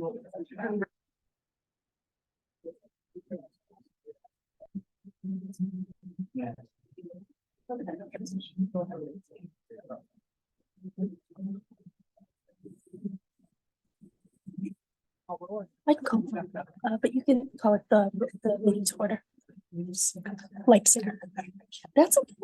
I can call, but you can call it the meeting to order. Leipziger. That's okay.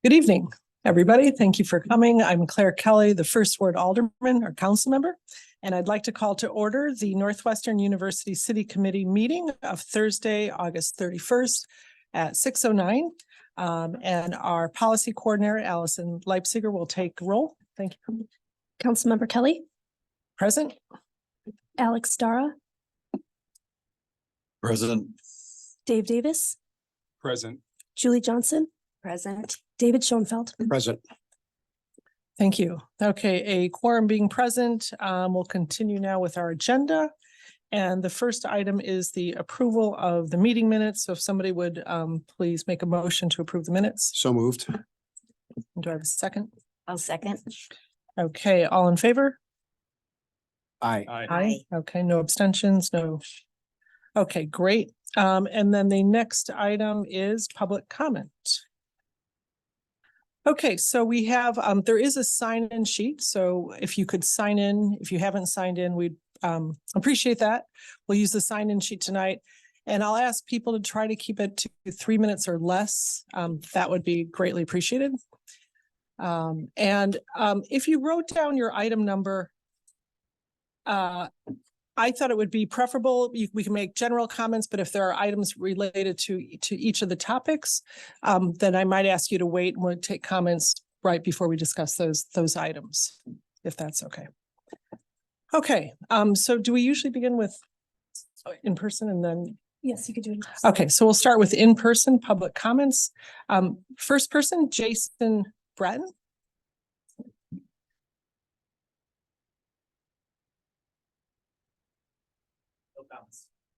Good evening, everybody. Thank you for coming. I'm Claire Kelly, the First Ward Alderman or Council Member, and I'd like to call to order the Northwestern University City Committee meeting of Thursday, August 31st at 6:09. And our policy coordinator, Allison Leipziger, will take roll. Thank you. Councilmember Kelly, Present. Alex Dara, Present. Dave Davis, Present. Julie Johnson, Present. David Schoenfeld. Present. Thank you. Okay, a quorum being present, we'll continue now with our agenda. And the first item is the approval of the meeting minutes. So if somebody would please make a motion to approve the minutes. So moved. Do I have a second? I'll second. Okay, all in favor? Aye. Aye. Okay, no abstentions, no. Okay, great. And then the next item is public comment. Okay, so we have, there is a sign-in sheet. So if you could sign in, if you haven't signed in, we'd appreciate that. We'll use the sign-in sheet tonight. And I'll ask people to try to keep it to 3 minutes or less. That would be greatly appreciated. If you wrote down your item number, I thought it would be preferable. We can make general comments, but if there are items related to each of the topics, then I might ask you to wait and we'll take comments right before we discuss those items, if that's okay. Okay, so do we usually begin with in person and then? Yes, you could do it. Okay, so we'll start with in-person public comments. First person, Jason Bratton.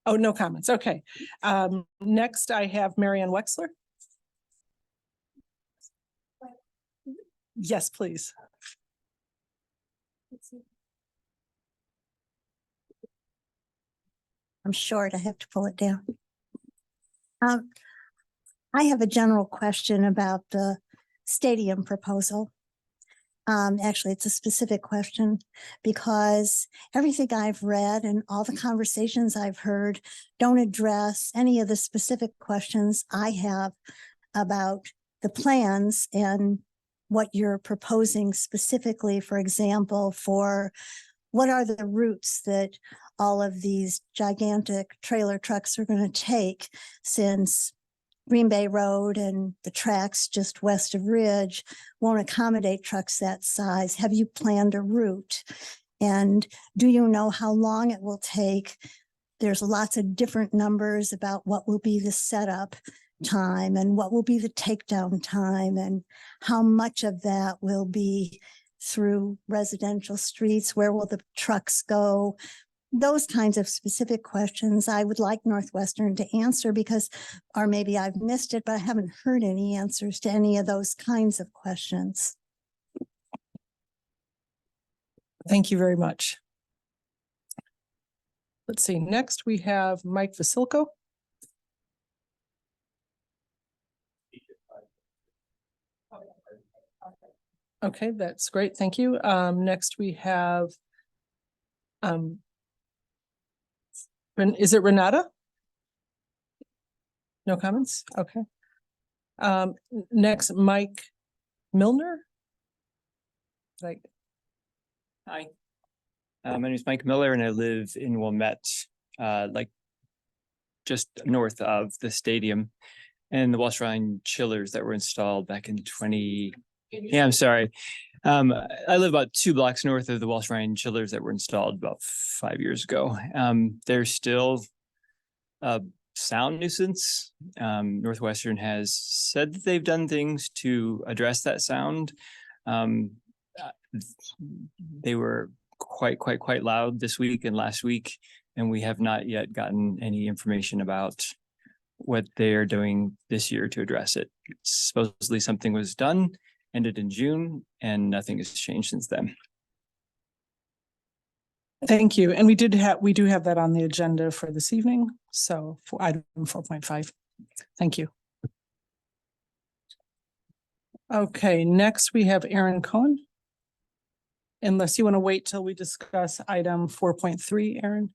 Oh, no comments. Okay. Next, I have Marianne Wexler. Yes, please. I'm short. I have to pull it down. I have a general question about the stadium proposal. Actually, it's a specific question because everything I've read and all the conversations I've heard don't address any of the specific questions I have about the plans and what you're proposing specifically, for example, for what are the routes that all of these gigantic trailer trucks are going to take, since Green Bay Road and the tracks just west of Ridge won't accommodate trucks that size. Have you planned a route? And do you know how long it will take? There's lots of different numbers about what will be the setup time and what will be the takedown time and how much of that will be through residential streets. Where will the trucks go? Those kinds of specific questions I would like Northwestern to answer, because, or maybe I've missed it, but I haven't heard any answers to any of those kinds of questions. Thank you very much. Let's see, next we have Mike Vasilko. Okay, that's great. Thank you. Next we have is it Renata? No comments? Okay. Next, Mike Milner. Like, Hi, my name is Mike Miller and I live in Wilmette, like just north of the stadium, and the Walsh Rhine chillers that were installed back in I'm sorry. I live about 2 blocks north of the Walsh Rhine chillers that were installed about 5 years ago. There's still a sound nuisance. Northwestern has said that they've done things to address that sound. They were quite loud this week and last week, and we have not yet gotten any information about what they are doing this year to address it. Supposedly something was done ended in June, and nothing has changed since then. Thank you. And we do have that on the agenda for this evening. So for item 4.5. Thank you. Okay, next we have Aaron Cohen. Unless you want to wait till we discuss item 4.3, Aaron.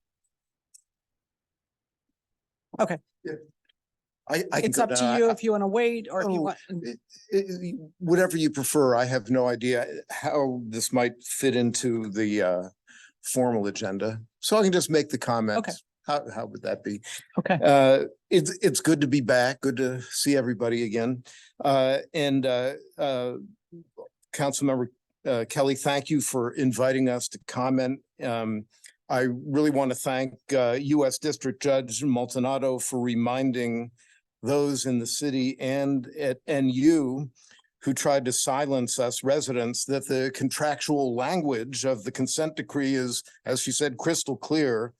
I can It's go up to now. you if you want to wait or if you Oh, want. Whatever you prefer. I have no idea how this might fit into the formal agenda. So I can just make the comments. How would that be? Okay. It's good to be back. Good to see everybody again. Councilmember Kelly, thank you for inviting us to comment. I really want to thank U.S. District Judge Maldonado for reminding those in the city and at NU who tried to silence us residents that the contractual language of the consent decree is, as she said, crystal clear,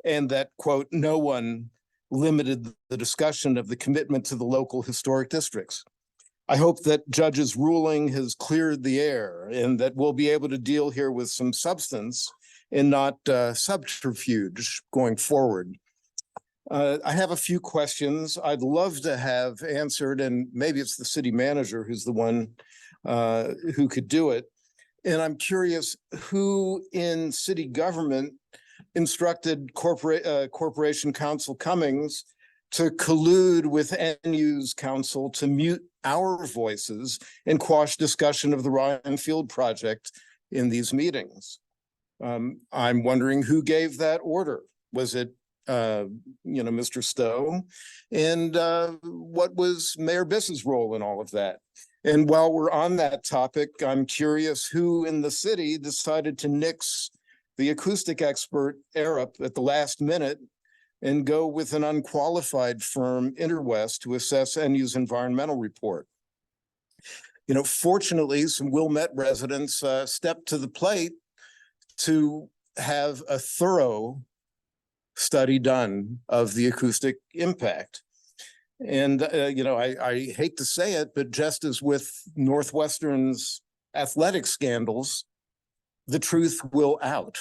and that, quote, no one limited the discussion of the commitment to the local historic districts. I hope that judge's ruling has cleared the air and that we'll be able to deal here with some substance and not subterfuge going forward. I have a few questions I'd love to have answered, and maybe it's the city manager who's the one who could do it. And I'm curious who in city government instructed Corporation Counsel Cummings to collude with NU's counsel to mute our voices and quash discussion of the Ryan Field project in these meetings. I'm wondering who gave that order. Was it Mr. Stowe? And what was Mayor Biss's role in all of that? And while we're on that topic, I'm curious who in the city decided to nix the acoustic expert Arup at the last minute and go with an unqualified firm, Interwest, to assess NU's environmental report. Fortunately, some Wilmette residents stepped to the plate to have a thorough study done of the acoustic impact. And, I hate to say it, but just as with Northwestern's athletic scandals, the truth will out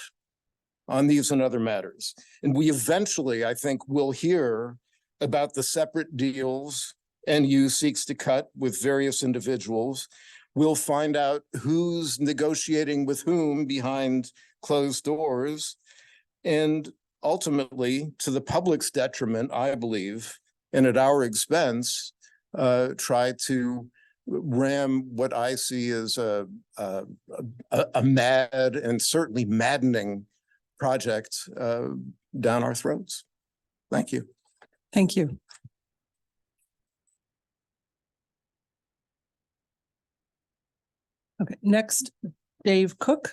on these and other matters. And we eventually, I think, will hear about the separate deals NU seeks to cut with various individuals. We'll find out who's negotiating with whom behind closed doors. And ultimately, to the public's detriment, I believe, and at our expense, try to ram what I see as a mad and certainly maddening project down our throats. Thank you. Thank you. Okay, next, Dave Cook.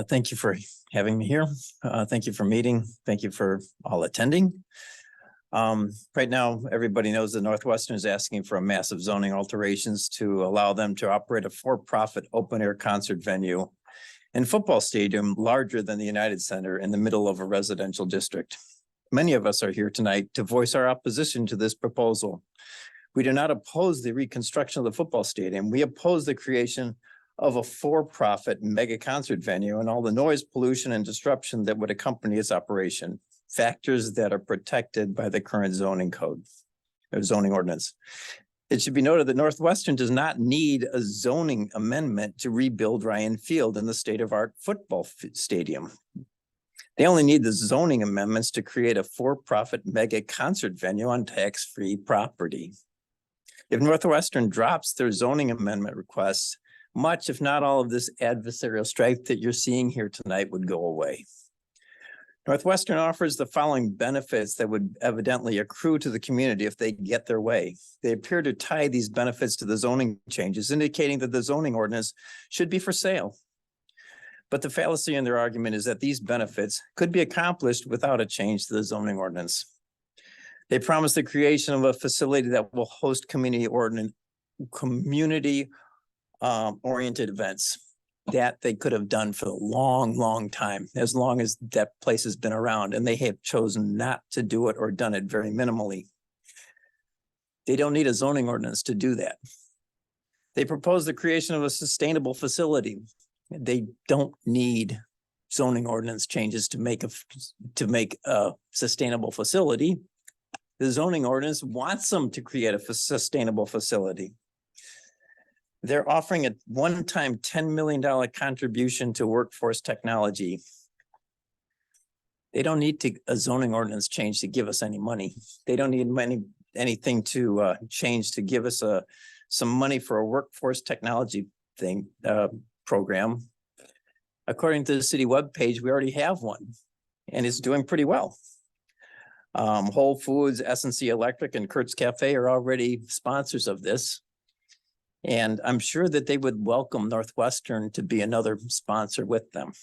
Thank you for having me here. Thank you for meeting. Thank you for all attending. Right now, everybody knows that Northwestern is asking for a massive zoning alterations to allow them to operate a for-profit open-air concert venue and football stadium larger than the United Center in the middle of a residential district. Many of us are here tonight to voice our opposition to this proposal. We do not oppose the reconstruction of the football stadium. We oppose the creation of a for-profit mega concert venue and all the noise, pollution, and disruption that would accompany its operation, factors that are protected by the current zoning code or zoning ordinance. It should be noted that Northwestern does not need a zoning amendment to rebuild Ryan Field in the state-of-art football stadium. They only need the zoning amendments to create a for-profit mega concert venue on tax-free property. If Northwestern drops their zoning amendment requests, much, if not all, of this adversarial strife that you're seeing here tonight would go away. Northwestern offers the following benefits that would evidently accrue to the community if they get their way. They appear to tie these benefits to the zoning changes, indicating that the zoning ordinance should be for sale. But the fallacy in their argument is that these benefits could be accomplished without a change to the zoning ordinance. They promise the creation of a facility that will host community oriented events. that they could have done for a long, long time, as long as that place has been around, and they have chosen not to do it or done it very minimally. They don't need a zoning ordinance to do that. They propose the creation of a sustainable facility. They don't need zoning ordinance changes to make a sustainable facility. The zoning ordinance wants them to create a sustainable facility. They're offering a one-time $10 million contribution to workforce technology. They don't need a zoning ordinance change to give us any money. They don't need anything to change to give us some money for a workforce technology program. According to the city webpage, we already have one, and it's doing pretty well. Whole Foods, S&C Electric, and Kurt's Cafe are already sponsors of this. And I'm sure that they would welcome Northwestern to be another sponsor with them,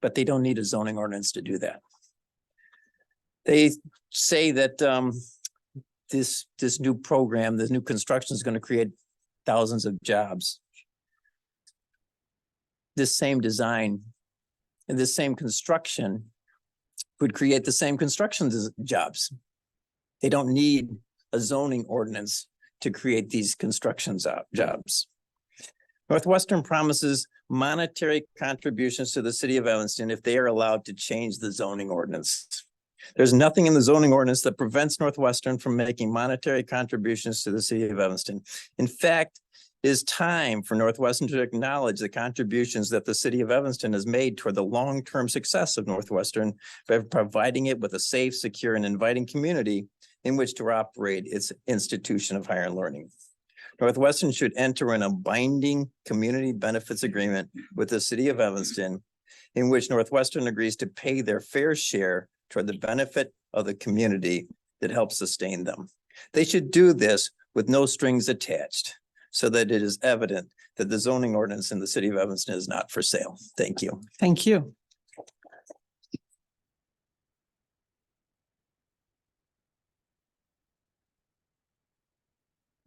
but they don't need a zoning ordinance to do that. They say that this new program, this new construction is going to create thousands of jobs. This same design and this same construction would create the same construction jobs. They don't need a zoning ordinance to create these construction jobs. Northwestern promises monetary contributions to the city of Evanston if they are allowed to change the zoning ordinance. There's nothing in the zoning ordinance that prevents Northwestern from making monetary contributions to the city of Evanston. In fact, it is time for Northwestern to acknowledge the contributions that the city of Evanston has made toward the long-term success of Northwestern by providing it with a safe, secure, and inviting community in which to operate its institution of higher learning. Northwestern should enter in a binding community benefits agreement with the city of Evanston in which Northwestern agrees to pay their fair share toward the benefit of the community that helps sustain them. They should do this with no strings attached so that it is evident that the zoning ordinance in the city of Evanston is not for sale. Thank you. Thank you.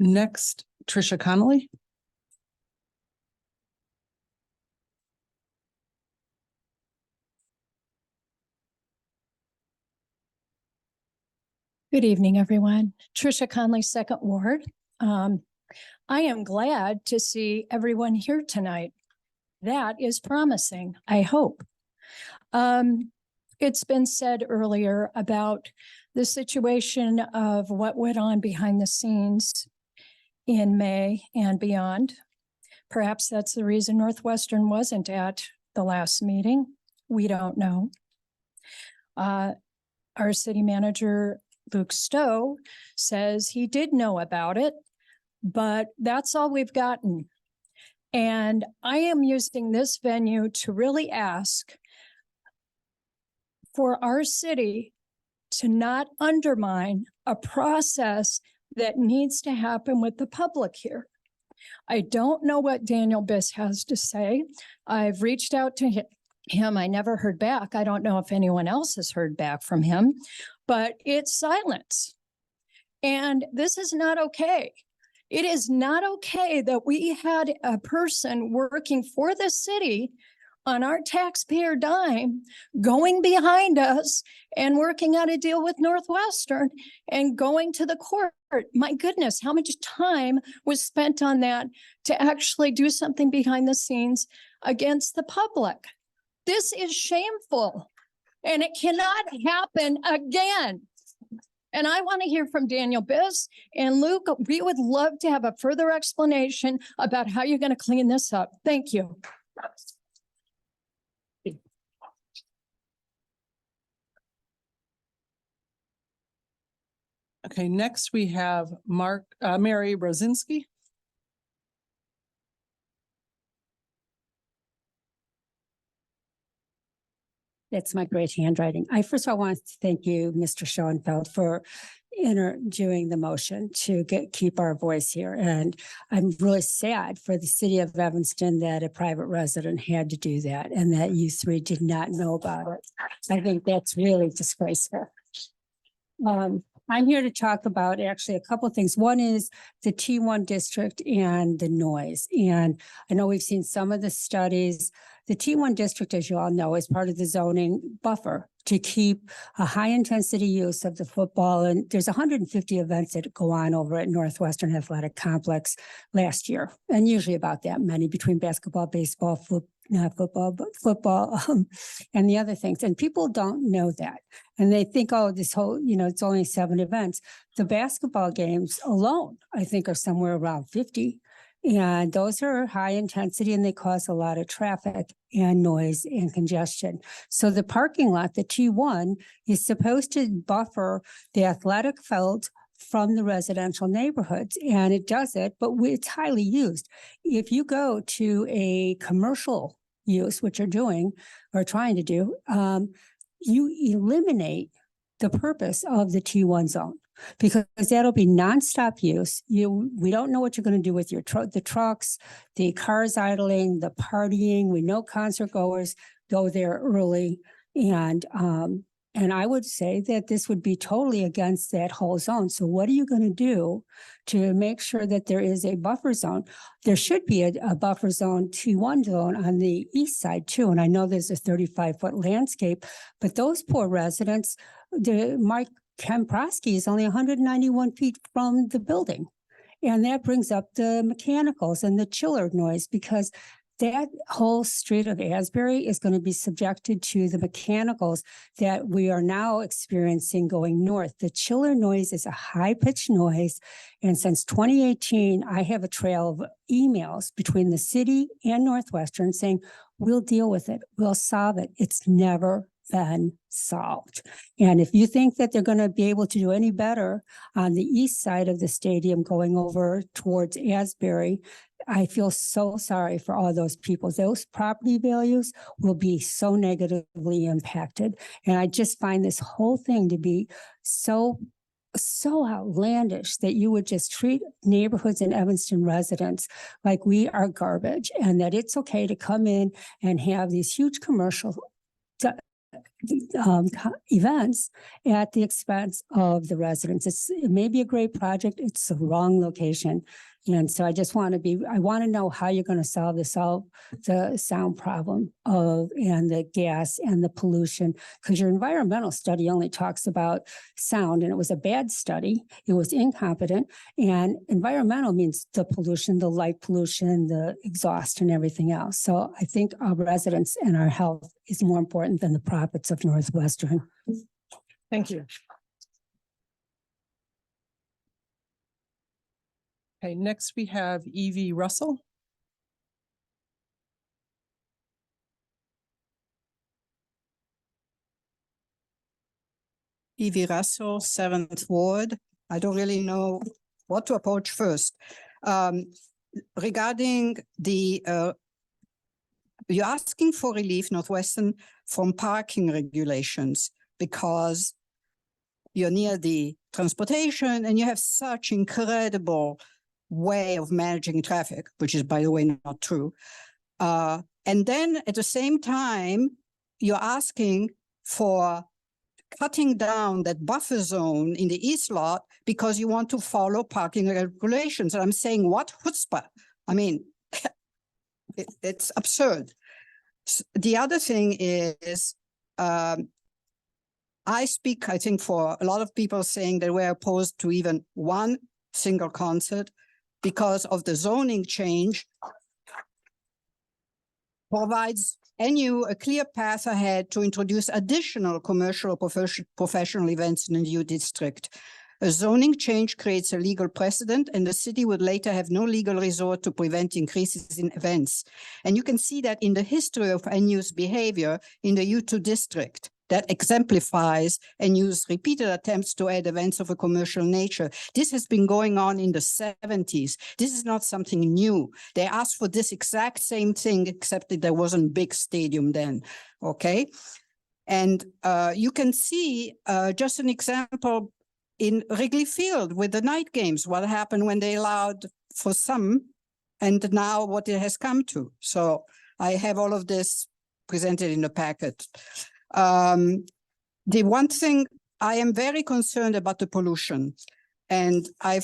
Next, Tricia Connolly. Good evening, everyone. Tricia Conley, Second Ward. I am glad to see everyone here tonight. That is promising, I hope. It's been said earlier about the situation of what went on behind the scenes in May and beyond. Perhaps that's the reason Northwestern wasn't at the last meeting. We don't know. Our city manager, Luke Stowe, says he did know about it, but that's all we've gotten. And I am using this venue to really ask for our city to not undermine a process that needs to happen with the public here. I don't know what Daniel Biss has to say. I've reached out to him. I never heard back. I don't know if anyone else has heard back from him, but it's silence. And this is not okay. It is not okay that we had a person working for the city on our taxpayer dime, going behind us and working out a deal with Northwestern and going to the court. My goodness, how much time was spent on that to actually do something behind the scenes against the public? This is shameful and it cannot happen again. And I want to hear from Daniel Biss and Luke. We would love to have a further explanation about how you're going to clean this up. Thank you. Okay, next we have Mary Rosinski. That's my great handwriting. First of all, I want to thank you, Mr. Schoenfeld, for doing the motion to keep our voice here. And I'm really sad for the city of Evanston that a private resident had to do that and that you three did not know about it. I think that's really disgraceful. I'm here to talk about actually a couple of things. One is the T1 district and the noise. And I know we've seen some of the studies. The T1 district, as you all know, is part of the zoning buffer to keep a high intensity use of the football. And there's 150 events that go on over at Northwestern Athletic Complex last year. And usually about that many between basketball, baseball, not football, but football, and the other things. And people don't know that. And they think, oh, this whole, it's only 7 events. The basketball games alone, I think, are somewhere around 50. And those are high intensity and they cause a lot of traffic and noise and congestion. So the parking lot, the T1, is supposed to buffer the athletic field from the residential neighborhoods, and it does it, but it's highly used. If you go to a commercial use, which you're doing or trying to do, you eliminate the purpose of the T1 zone because that'll be nonstop use. We don't know what you're going to do with your the trucks, the cars idling, the partying. We know concert goers go there early, and I would say that this would be totally against that whole zone. So what are you going to do to make sure that there is a buffer zone? There should be a buffer zone, T1 zone on the east side too. And I know there's a 35-foot landscape, but those poor residents, Mike Kemprosky is only 191 feet from the building. And that brings up the mechanicals and the chiller noise because that whole street of Asbury is going to be subjected to the mechanicals that we are now experiencing going north. The chiller noise is a high-pitched noise. And since 2018, I have a trail of emails between the city and Northwestern saying, we'll deal with it. We'll solve it. It's never been solved. And if you think that they're going to be able to do any better on the east side of the stadium going over towards Asbury, I feel so sorry for all those people. Those property values will be so negatively impacted. And I just find this whole thing to be so outlandish that you would just treat neighborhoods and Evanston residents like we are garbage and that it's okay to come in and have these huge commercial events at the expense of the residents. It may be a great project. It's the wrong location. And so I just want to know how you're going to solve the sound problem and the gas and the pollution, because your environmental study only talks about sound, and it was a bad study. It was incompetent, and environmental means the pollution, the light pollution, the exhaust and everything else. So I think our residents and our health is more important than the profits of Northwestern. Thank you. Okay, next we have Evie Russell. Evie Russell, 7th Ward. I don't really know what to approach first. Regarding the, you're asking for relief, Northwestern, from parking regulations because you're near the transportation and you have such incredible way of managing traffic, which is, by the way, not true. And then at the same time, you're asking for cutting down that buffer zone in the east lot because you want to follow parking regulations. And I'm saying, what chutzpah? I mean, it's absurd. The other thing is, I speak, I think, for a lot of people saying that we're opposed to even one single concert because of the zoning change provides NU a clear path ahead to introduce additional commercial or professional events in the new district. A zoning change creates a legal precedent, and the city would later have no legal resort to prevent increases in events. And you can see that in the history of NU's behavior in the U2 district. That exemplifies NU's repeated attempts to add events of a commercial nature. This has been going on in the 70s. This is not something new. They asked for this exact same thing, except that there wasn't a big stadium then, okay? And you can see just an example in Wrigley Field with the night games, what happened when they allowed for some, and now what it has come to. So I have all of this presented in the packet. The one thing I am very concerned about the pollution. And I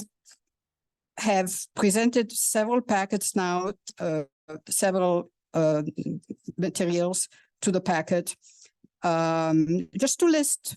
have presented several packets now, several materials to the packet. Just to list,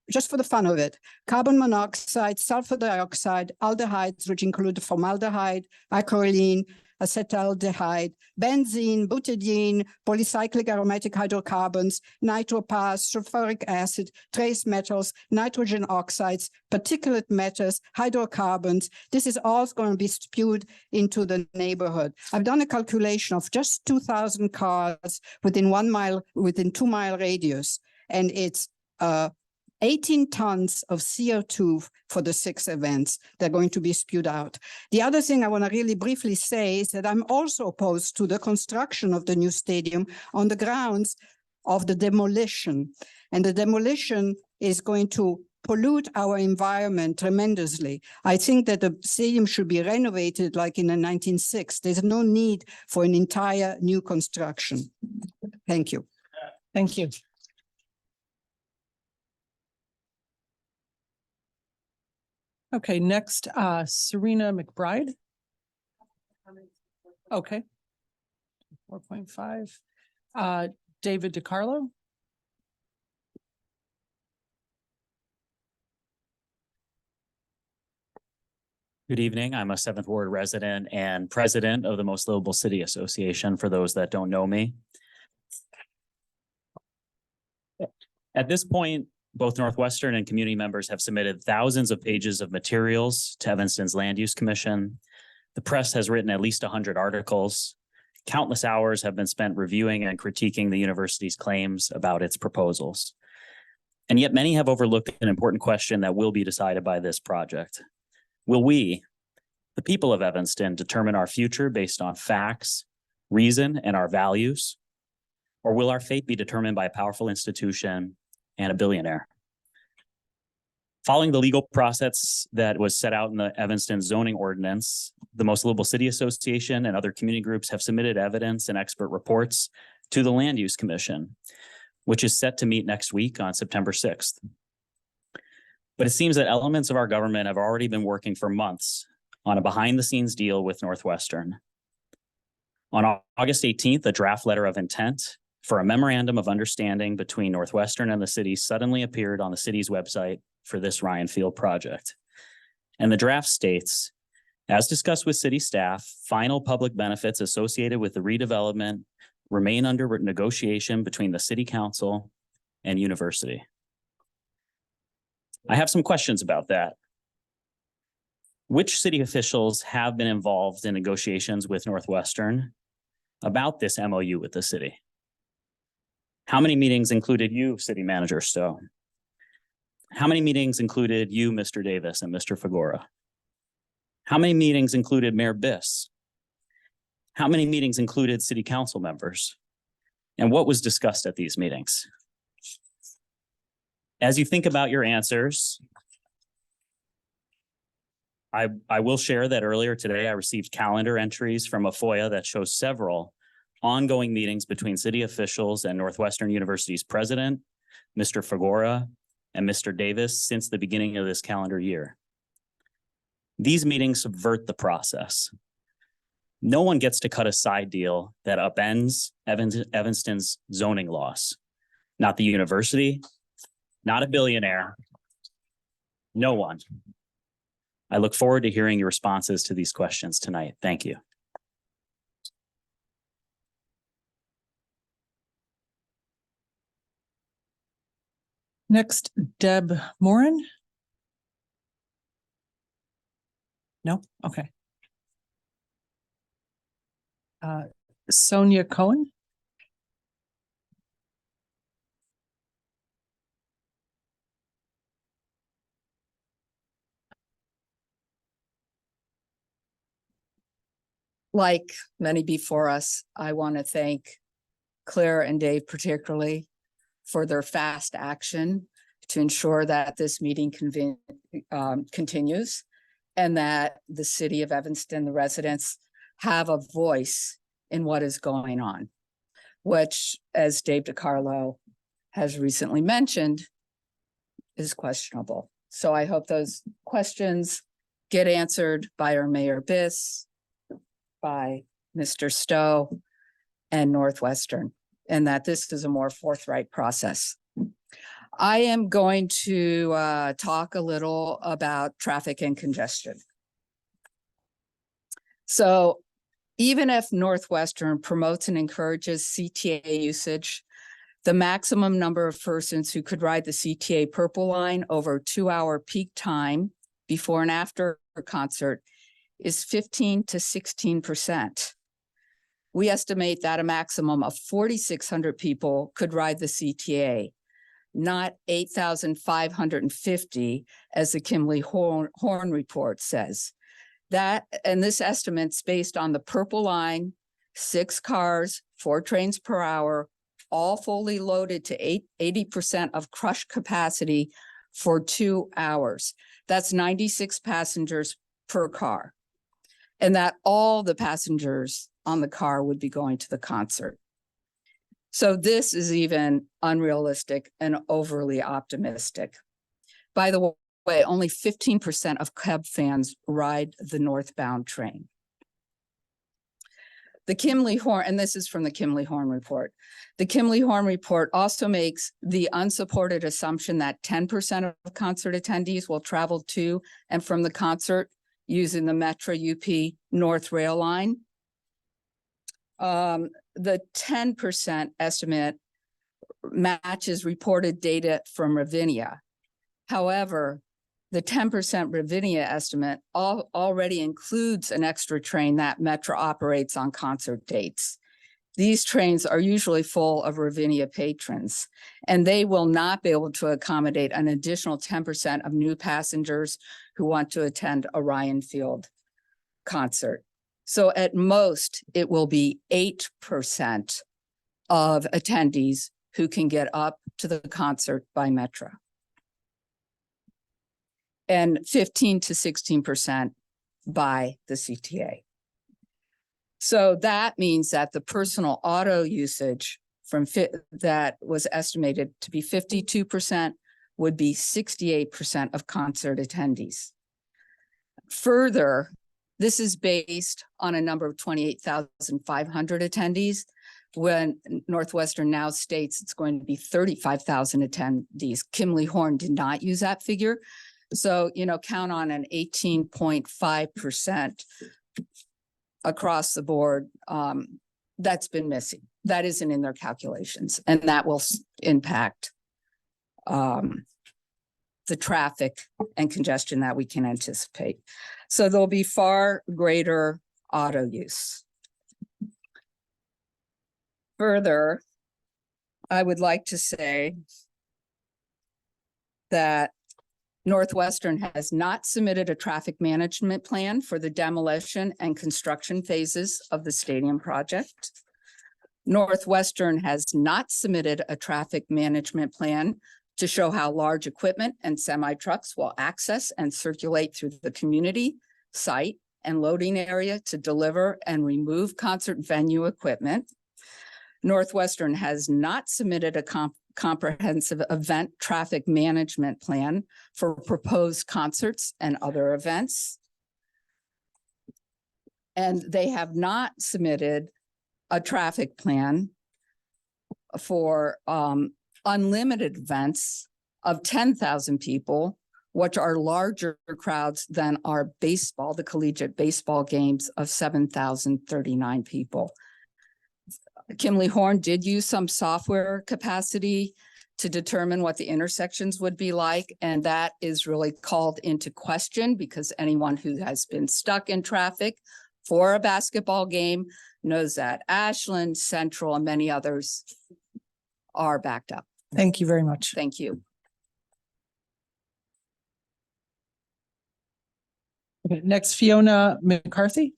just for the fun of it, carbon monoxide, sulfur dioxide, aldehydes, which include formaldehyde, acrolein, acetaldehyde, benzene, butadiene, polycyclic aromatic hydrocarbons, nitropars, sulfuric acid, trace metals, nitrogen oxides, particulate matters, hydrocarbons. This is all going to be spewed into the neighborhood. I've done a calculation of just 2,000 cars within 2-mile radius, and it's 18 tons of CO2 for the 6 events that are going to be spewed out. The other thing I want to really briefly say is that I'm also opposed to the construction of the new stadium on the grounds of the demolition. And the demolition is going to pollute our environment tremendously. I think that the stadium should be renovated like in the 1960s. There's no need for an entire new construction. Thank you. Thank you. Okay, next, Serena McBride. Okay. 4.5. David DiCarlo. Good evening. I'm a 7th Ward resident and president of the Most Livable City Association, for those that don't know me. At this point, both Northwestern and community members have submitted thousands of pages of materials to Evanston's Land Use Commission. The press has written at least 100 articles. Countless hours have been spent reviewing and critiquing the university's claims about its proposals. And yet many have overlooked an important question that will be decided by this project. Will we, the people of Evanston, determine our future based on facts, reason, and our values? Or will our fate be determined by a powerful institution and a billionaire? Following the legal process that was set out in the Evanston zoning ordinance, the Most Livable City Association and other community groups have submitted evidence and expert reports to the Land Use Commission, which is set to meet next week on September 6th. But it seems that elements of our government have already been working for months on a behind-the-scenes deal with Northwestern. On August 18th, a draft letter of intent for a memorandum of understanding between Northwestern and the city suddenly appeared on the city's website for this Ryan Field project. And the draft states, as discussed with city staff, final public benefits associated with the redevelopment remain under negotiation between the city council and university. I have some questions about that. Which city officials have been involved in negotiations with Northwestern about this MOU with the city? How many meetings included you, City Manager Stowe? How many meetings included you, Mr. Davis and Mr. Fagora? How many meetings included Mayor Biss? How many meetings included city council members? And what was discussed at these meetings? As you think about your answers, I will share that earlier today, I received calendar entries from a FOIA that shows several ongoing meetings between city officials and Northwestern University's president, Mr. Fagora, and Mr. Davis since the beginning of this calendar year. These meetings subvert the process. No one gets to cut a side deal that upends Evanston's zoning laws. Not the university, not a billionaire, no one. I look forward to hearing your responses to these questions tonight. Thank you. Next, Deb Moran. No? Okay. Sonia Cohen. Like many before us, I want to thank Claire and Dave particularly for their fast action to ensure that this meeting continues and that the city of Evanston, the residents, have a voice in what is going on, which, as Dave DiCarlo has recently mentioned, is questionable. So I hope those questions get answered by our Mayor Biss, by Mr. Stowe and Northwestern, and that this is a more forthright process. I am going to talk a little about traffic and congestion. So even if Northwestern promotes and encourages CTA usage, the maximum number of persons who could ride the CTA Purple Line over 2-hour peak time before and after a concert is 15 to 16%. We estimate that a maximum of 4,600 people could ride the CTA, not 8,550, as the Kimley Horn report says. And this estimate's based on the Purple Line, 6 cars, 4 trains per hour, all fully loaded to 80% of crush capacity for 2 hours. That's 96 passengers per car. And that all the passengers on the car would be going to the concert. So this is even unrealistic and overly optimistic. By the way, only 15% of Cub fans ride the northbound train. The Kimley Horn, and this is from the Kimley Horn report. The Kimley Horn report also makes the unsupported assumption that 10% of concert attendees will travel to and from the concert using the Metro UP North Rail line. The 10% estimate matches reported data from Ravinia. However, the 10% Ravinia estimate already includes an extra train that Metro operates on concert dates. These trains are usually full of Ravinia patrons, and they will not be able to accommodate an additional 10% of new passengers who want to attend a Ryan Field concert. So at most, it will be 8% of attendees who can get up to the concert by Metro, and 15 to 16% by the CTA. So that means that the personal auto usage that was estimated to be 52% would be 68% of concert attendees. Further, this is based on a number of 28,500 attendees, when Northwestern now states it's going to be 35,000 attendees. Kimley Horn did not use that figure. So, count on an 18.5% across the board. That's been missing. That isn't in their calculations, and that will impact the traffic and congestion that we can anticipate. So there'll be far greater auto use. Further, I would like to say that Northwestern has not submitted a traffic management plan for the demolition and construction phases of the stadium project. Northwestern has not submitted a traffic management plan to show how large equipment and semi-trucks will access and circulate through the community, site, and loading area to deliver and remove concert venue equipment. Northwestern has not submitted a comprehensive event traffic management plan for proposed concerts and other events. And they have not submitted a traffic plan for unlimited events of 10,000 people, which are larger crowds than our baseball, the collegiate baseball games of 7,039 people. Kimley Horn did use some software capacity to determine what the intersections would be like, and that is really called into question because anyone who has been stuck in traffic for a basketball game knows that Ashland, Central, and many others are backed up. Thank you very much. Thank you. Okay, next, Fiona McCarthy.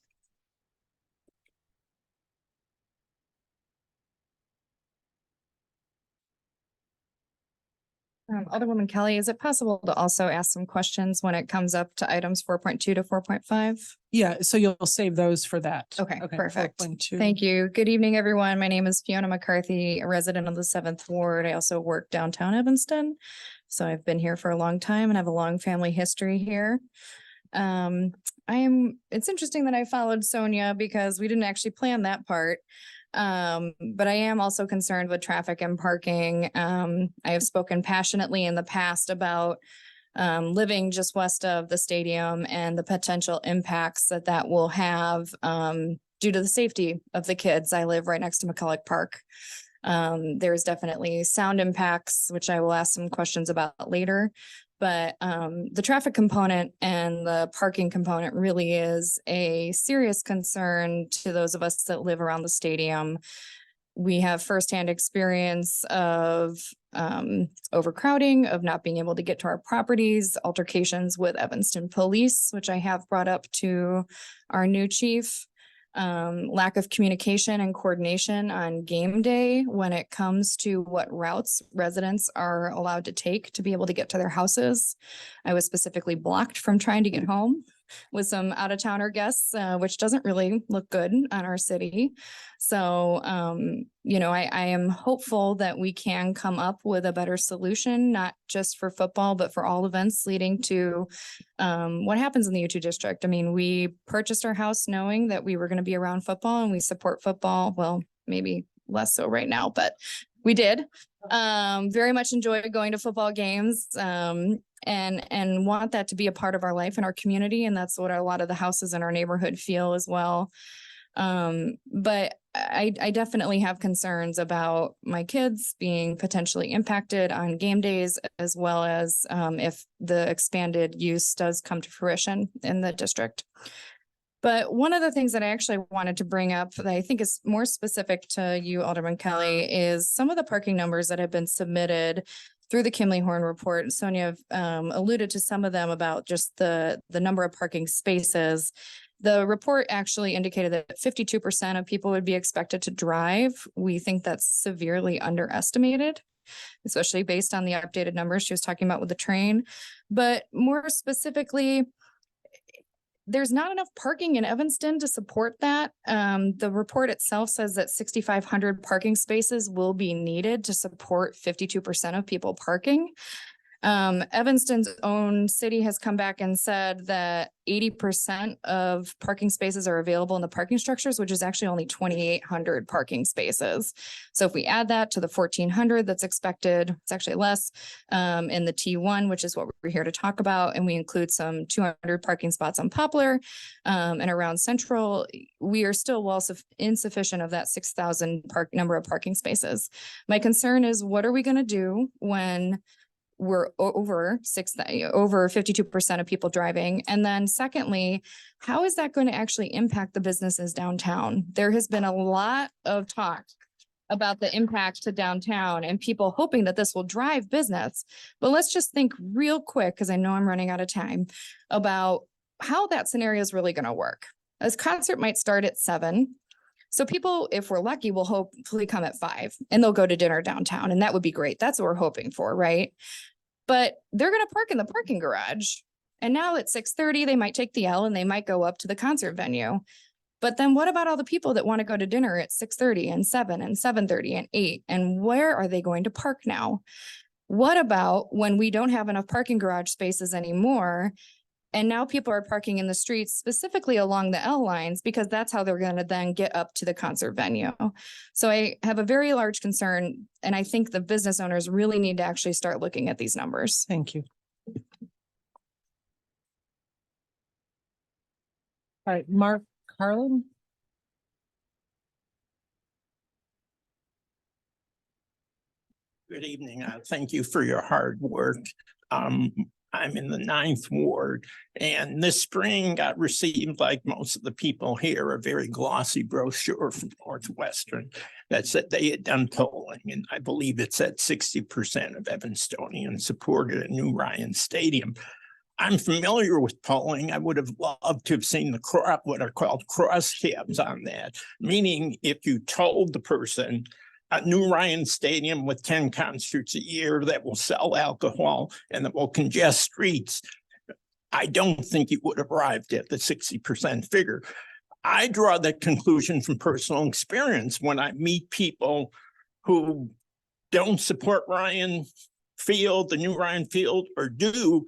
Alderwoman Kelly, is it possible to also ask some questions when it comes up to items 4.2 to 4.5? Yeah, so you'll save those for that. Okay, perfect. 4.2. Thank you. Good evening, everyone. My name is Fiona McCarthy, a resident of the 7th Ward. I also work downtown Evanston. So I've been here for a long time and have a long family history here. It's interesting that I followed Sonia because we didn't actually plan that part. But I am also concerned with traffic and parking. I have spoken passionately in the past about living just west of the stadium and the potential impacts that that will have due to the safety of the kids. I live right next to McCulloch Park. There's definitely sound impacts, which I will ask some questions about later. But the traffic component and the parking component really is a serious concern to those of us that live around the stadium. We have firsthand experience of overcrowding, of not being able to get to our properties, altercations with Evanston police, which I have brought up to our new chief. Lack of communication and coordination on game day when it comes to what routes residents are allowed to take to be able to get to their houses. I was specifically blocked from trying to get home with some out-of-towner guests, which doesn't really look good on our city. So, I am hopeful that we can come up with a better solution, not just for football, but for all events leading to what happens in the U2 district. I mean, we purchased our house knowing that we were going to be around football and we support football. Well, maybe less so right now, but we did. Very much enjoy going to football games. And want that to be a part of our life and our community. And that's what a lot of the houses in our neighborhood feel as well. But I definitely have concerns about my kids being potentially impacted on game days, as well as if the expanded use does come to fruition in the district. But one of the things that I actually wanted to bring up that I think is more specific to you, Alderman Kelly, is some of the parking numbers that have been submitted through the Kimley-Horn report. Sonia alluded to some of them about just the number of parking spaces. The report actually indicated that 52% of people would be expected to drive. We think that's severely underestimated, especially based on the updated numbers she was talking about with the train. But more specifically, there's not enough parking in Evanston to support that. The report itself says that 6,500 parking spaces will be needed to support 52% of people parking. Evanston's own city has come back and said that 80% of parking spaces are available in the parking structures, which is actually only 2,800 parking spaces. So if we add that to the 1,400 that's expected, it's actually less in the T1, which is what we're here to talk about. And we include some 200 parking spots on Poplar and around Central. We are still well insufficient of that 6,000 number of parking spaces. My concern is, what are we going to do when we're over 52% of people driving? And then secondly, how is that going to actually impact the businesses downtown? There has been a lot of talk about the impact to downtown and people hoping that this will drive business. But let's just think real quick, because I know I'm running out of time, about how that scenario is really going to work. This concert might start at 7. So people, if we're lucky, will hopefully come at 5 and they'll go to dinner downtown. And that would be great. That's what we're hoping for, right? But they're going to park in the parking garage. And now at 6:30, they might take the L and they might go up to the concert venue. But then what about all the people that want to go to dinner at 6:30 and 7 and 7:30 and 8? And where are they going to park now? What about when we don't have enough parking garage spaces anymore? And now people are parking in the streets, specifically along the L lines, because that's how they're going to then get up to the concert venue. So I have a very large concern, and I think the business owners really need to actually start looking at these numbers. Thank you. All right, Mark Carlin. Good evening. Thank you for your hard work. I'm in the 9th Ward, and this spring I received, like most of the people here, a very glossy brochure from Northwestern that said they had done polling, and I believe it said 60% of Evanstonians supported a new Ryan Stadium. I'm familiar with polling. I would have loved to have seen what are called crosstabs on that, meaning if you told the person a new Ryan Stadium with 10 concerts a year that will sell alcohol and that will congest streets, I don't think you would have arrived at the 60% figure. I draw that conclusion from personal experience when I meet people who don't support Ryan field, the new Ryan Field, or do,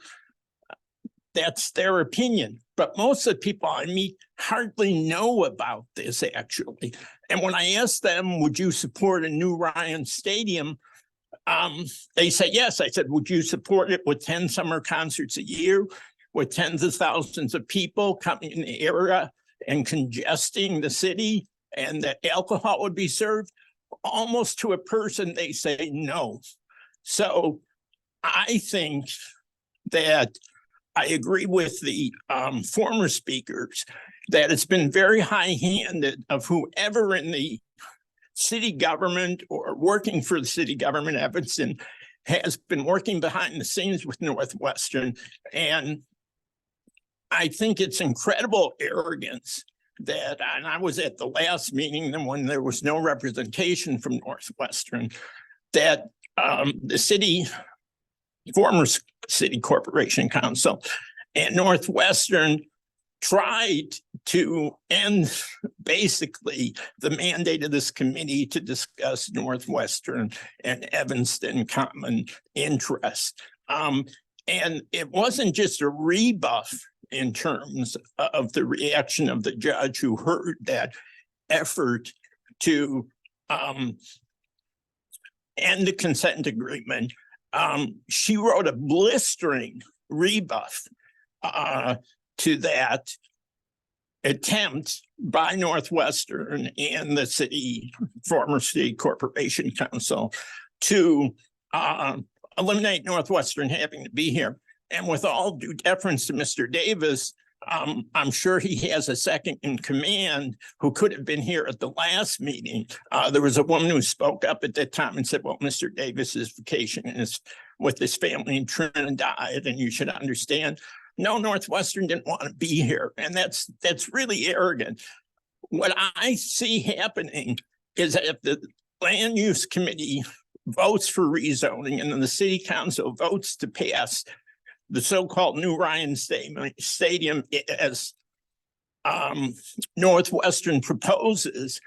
that's their opinion. But most of the people I meet hardly know about this actually. And when I ask them, would you support a new Ryan Stadium? They say yes. I said, would you support it with 10 summer concerts a year, with tens of thousands of people coming in the area and congesting the city, and that alcohol would be served? Almost to a person, they say no. So I think that I agree with the former speakers that it's been very high-handed of whoever in the city government or working for the city government, Evanston, has been working behind the scenes with Northwestern. And I think it's incredible arrogance that, and I was at the last meeting and when there was no representation from Northwestern, that the city, former city corporation council and Northwestern tried to end basically the mandate of this committee to discuss Northwestern and Evanston common interest. And it wasn't just a rebuff in terms of the reaction of the judge who heard that effort to end the consent agreement. She wrote a blistering rebuff to that attempt by Northwestern and the city, former city corporation council, to eliminate Northwestern having to be here. And with all due deference to Mr. Davis, I'm sure he has a second in command who could have been here at the last meeting. There was a woman who spoke up at that time and said, well, Mr. Davis's vacation is with his family in Trinidad, and you should understand. No, Northwestern didn't want to be here. And that's really arrogant. What I see happening is that if the land use committee votes for rezoning and then the city council votes to pass the so-called new Ryan Stadium as Northwestern proposes,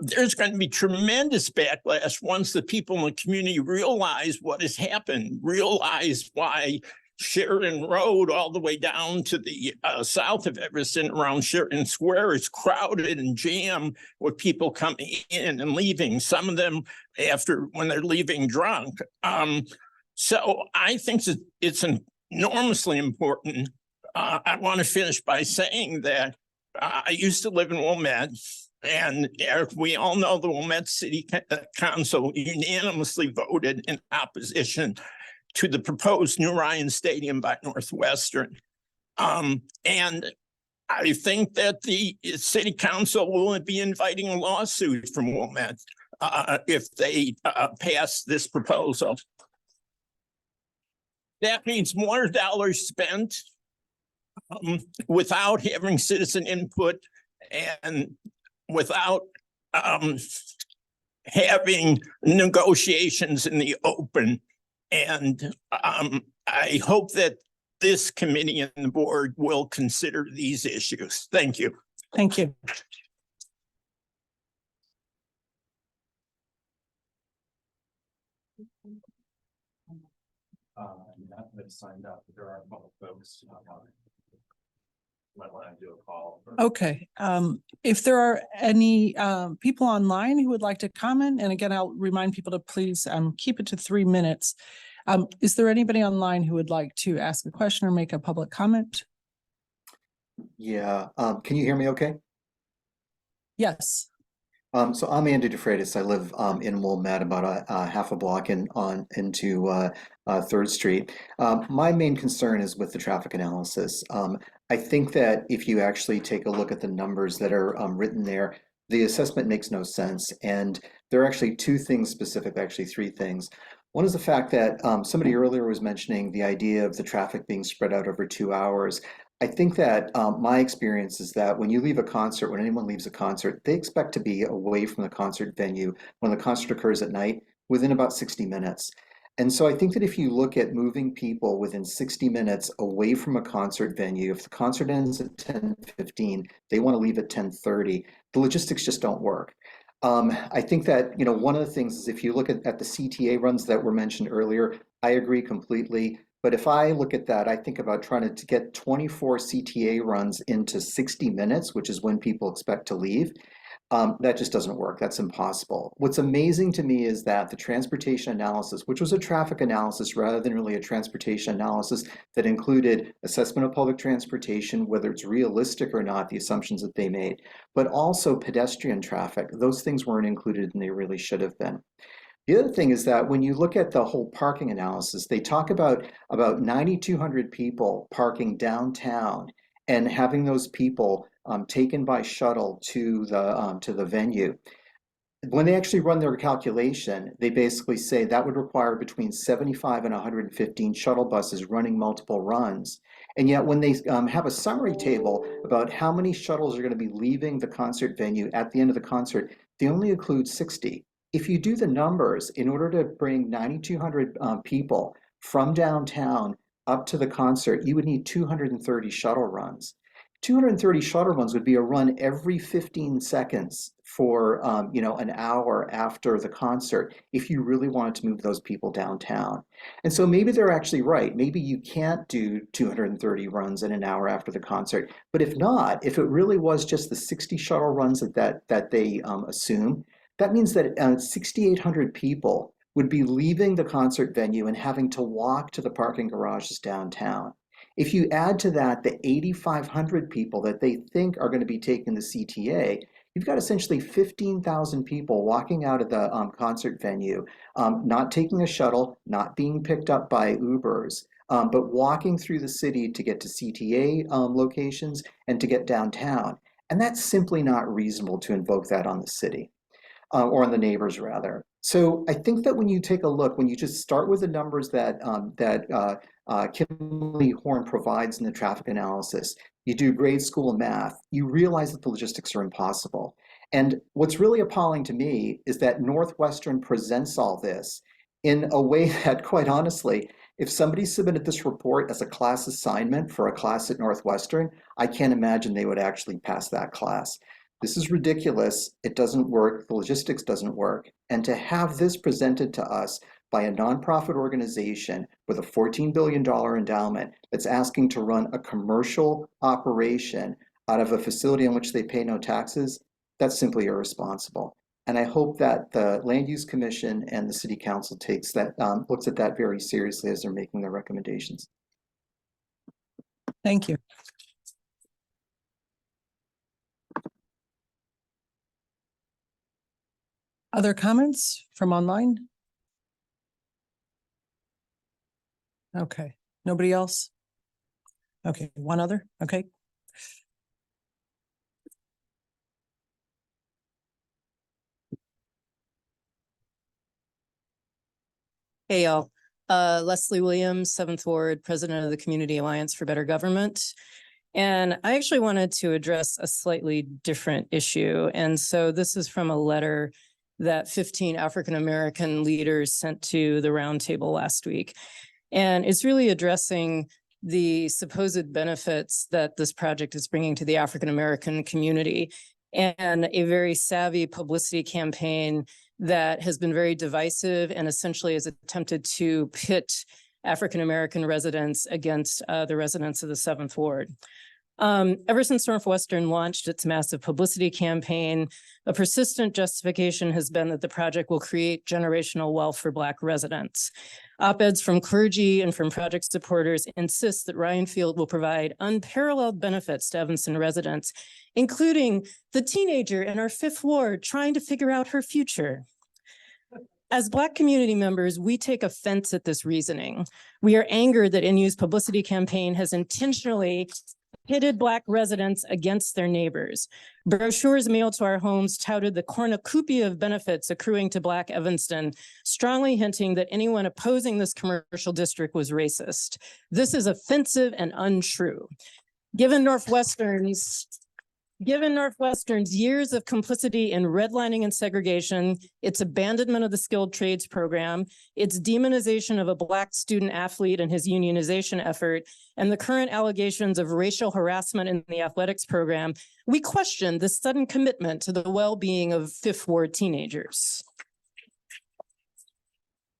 there's going to be tremendous backlash once the people in the community realize what has happened, realize why Sheridan Road all the way down to the south of Evanston around Sheridan Square is crowded and jammed with people coming in and leaving, some of them after when they're leaving drunk. So I think it's enormously important. I want to finish by saying that I used to live in Wilmette, and we all know the Wilmette City Council unanimously voted in opposition to the proposed new Ryan Stadium by Northwestern. And I think that the city council will be inviting a lawsuit from Wilmette if they pass this proposal. That means more dollars spent without having citizen input and without having negotiations in the open. And I hope that this committee and the board will consider these issues. Thank you. Thank you. Not that signed up, but there are a couple folks. Might want to do a call. Okay, if there are any people online who would like to comment, and again, I'll remind people to please keep it to 3 minutes. Is there anybody online who would like to ask a question or make a public comment? Yeah, can you hear me okay? Yes. So I'm Andy DeFreitas. I live in Wilmette, about a half a block into 3rd Street. My main concern is with the traffic analysis. I think that if you actually take a look at the numbers that are written there, the assessment makes no sense. And there are actually 2 things specific, actually 3 things. One is the fact that somebody earlier was mentioning the idea of the traffic being spread out over 2 hours. I think that my experience is that when you leave a concert, when anyone leaves a concert, they expect to be away from the concert venue when the concert occurs at night within about 60 minutes. And so I think that if you look at moving people within 60 minutes away from a concert venue, if the concert ends at 10:15, they want to leave at 10:30, the logistics just don't work. I think that, one of the things is if you look at the CTA runs that were mentioned earlier, I agree completely. But if I look at that, I think about trying to get 24 CTA runs into 60 minutes, which is when people expect to leave. That just doesn't work. That's impossible. What's amazing to me is that the transportation analysis, which was a traffic analysis rather than really a transportation analysis that included assessment of public transportation, whether it's realistic or not, the assumptions that they made, but also pedestrian traffic. Those things weren't included and they really should have been. The other thing is that when you look at the whole parking analysis, they talk about 9,200 people parking downtown and having those people taken by shuttle to the venue. When they actually run their calculation, they basically say that would require between 75 and 115 shuttle buses running multiple runs. And yet when they have a summary table about how many shuttles are going to be leaving the concert venue at the end of the concert, they only include 60. If you do the numbers, in order to bring 9,200 people from downtown up to the concert, you would need 230 shuttle runs. 230 shuttle runs would be a run every 15 seconds for an hour after the concert if you really wanted to move those people downtown. And so maybe they're actually right. Maybe you can't do 230 runs in an hour after the concert. But if not, if it really was just the 60 shuttle runs that they assume, that means that 6,800 people would be leaving the concert venue and having to walk to the parking garages downtown. If you add to that the 8,500 people that they think are going to be taking the CTA, you've got essentially 15,000 people walking out of the concert venue, not taking a shuttle, not being picked up by Ubers, but walking through the city to get to CTA locations and to get downtown. And that's simply not reasonable to invoke that on the city. Or on the neighbors rather. So I think that when you take a look, when you just start with the numbers that Kimberly Horn provides in the traffic analysis, you do grade school math, you realize that the logistics are impossible. And what's really appalling to me is that Northwestern presents all this in a way that, quite honestly, if somebody submitted this report as a class assignment for a class at Northwestern, I can't imagine they would actually pass that class. This is ridiculous. It doesn't work. The logistics doesn't work. And to have this presented to us by a nonprofit organization with a $14 billion endowment that's asking to run a commercial operation out of a facility on which they pay no taxes, that's simply irresponsible. And I hope that the Land Use Commission and the City Council takes that, looks at that very seriously as they're making their recommendations. Thank you. Other comments from online? Okay, nobody else? Okay, one other, okay. Hey, y'all. Leslie Williams, 7th Ward, President of the Community Alliance for Better Government. And I actually wanted to address a slightly different issue. And so this is from a letter that 15 African-American leaders sent to the roundtable last week. And it's really addressing the supposed benefits that this project is bringing to the African-American community and a very savvy publicity campaign that has been very divisive and essentially has attempted to pit African-American residents against the residents of the 7th Ward. Ever since Northwestern launched its massive publicity campaign, a persistent justification has been that the project will create generational wealth for Black residents. Op-eds from clergy and from project supporters insist that Ryan Field will provide unparalleled benefits to Evanston residents, including the teenager in our 5th Ward trying to figure out her future. As Black community members, we take offense at this reasoning. We are angered that NU's publicity campaign has intentionally pitted Black residents against their neighbors. Brochures mailed to our homes touted the cornucopia of benefits accruing to Black Evanston, strongly hinting that anyone opposing this commercial district was racist. This is offensive and untrue. Given Northwestern's Given Northwestern's years of complicity in redlining and segregation, its abandonment of the skilled trades program, its demonization of a Black student athlete and his unionization effort, and the current allegations of racial harassment in the athletics program, we question the sudden commitment to the well-being of Fifth Ward teenagers.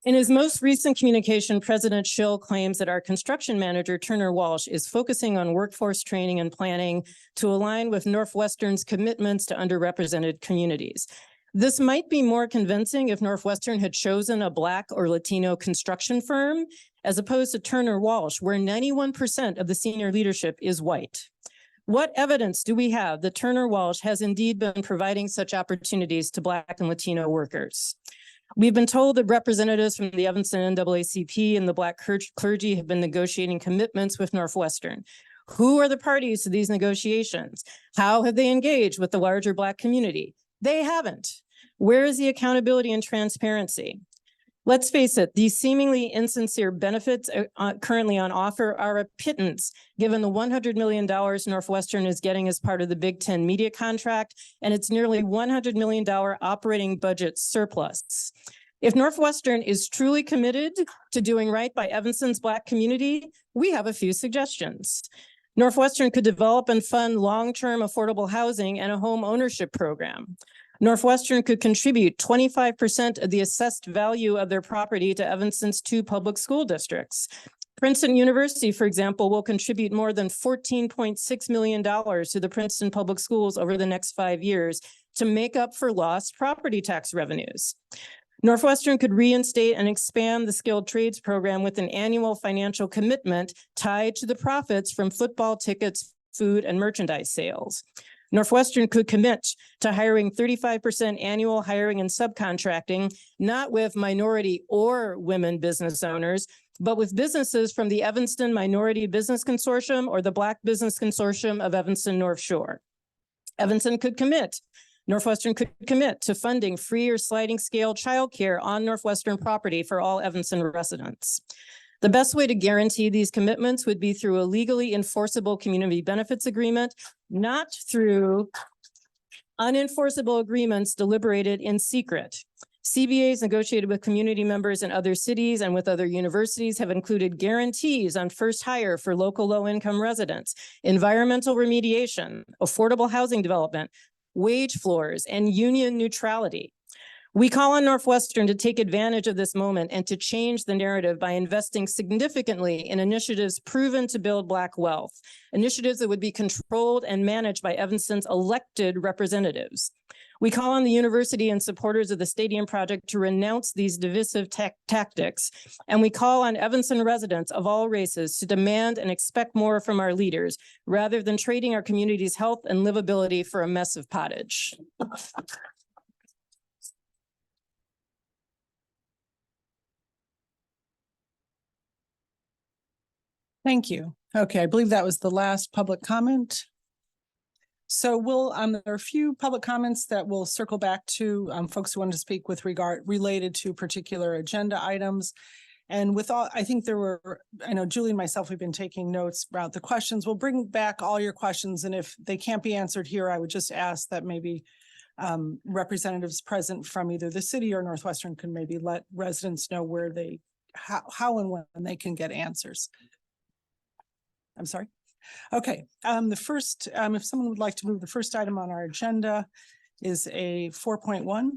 In his most recent communication, President Schill claims that our construction manager, Turner Walsh, is focusing on workforce training and planning to align with Northwestern's commitments to underrepresented communities. This might be more convincing if Northwestern had chosen a Black or Latino construction firm, as opposed to Turner Walsh, where 91% of the senior leadership is white. What evidence do we have that Turner Walsh has indeed been providing such opportunities to Black and Latino workers? We've been told that representatives from the Evanston NAACP and the Black clergy have been negotiating commitments with Northwestern. Who are the parties to these negotiations? How have they engaged with the larger Black community? They haven't. Where is the accountability and transparency? Let's face it, these seemingly insincere benefits currently on offer are a pittance, given the $100 million Northwestern is getting as part of the Big Ten media contract and its nearly $100 million operating budget surplus. If Northwestern is truly committed to doing right by Evanston's Black community, we have a few suggestions. Northwestern could develop and fund long-term affordable housing and a home ownership program. Northwestern could contribute 25% of the assessed value of their property to Evanston's 2 public school districts. Princeton University, for example, will contribute more than $14.6 million to the Princeton Public Schools over the next 5 years to make up for lost property tax revenues. Northwestern could reinstate and expand the skilled trades program with an annual financial commitment tied to the profits from football tickets, food, and merchandise sales. Northwestern could commit to hiring 35% annual hiring and subcontracting, not with minority or women business owners, but with businesses from the Evanston Minority Business Consortium or the Black Business Consortium of Evanston North Shore. Northwestern could commit to funding free or sliding scale childcare on Northwestern property for all Evanston residents. The best way to guarantee these commitments would be through a legally enforceable community benefits agreement, not through unenforceable agreements deliberated in secret. CBAs negotiated with community members in other cities and with other universities have included guarantees on first hire for local low-income residents, environmental remediation, affordable housing development, wage floors, and union neutrality. We call on Northwestern to take advantage of this moment and to change the narrative by investing significantly in initiatives proven to build Black wealth, initiatives that would be controlled and managed by Evanston's elected representatives. We call on the university and supporters of the stadium project to renounce these divisive tactics, and we call on Evanston residents of all races to demand and expect more from our leaders, rather than trading our community's health and livability for a mess of pottage. Thank you. Okay, I believe that was the last public comment. So there are a few public comments that we'll circle back to folks who wanted to speak with related to particular agenda items. And with all, I think I know Julie and myself, we've been taking notes about the questions. We'll bring back all your questions. And if they can't be answered here, I would just ask that maybe representatives present from either the city or Northwestern can maybe let residents know where how and when they can get answers. I'm sorry. Okay, the first, if someone would like to move, the first item on our agenda is a 4.1.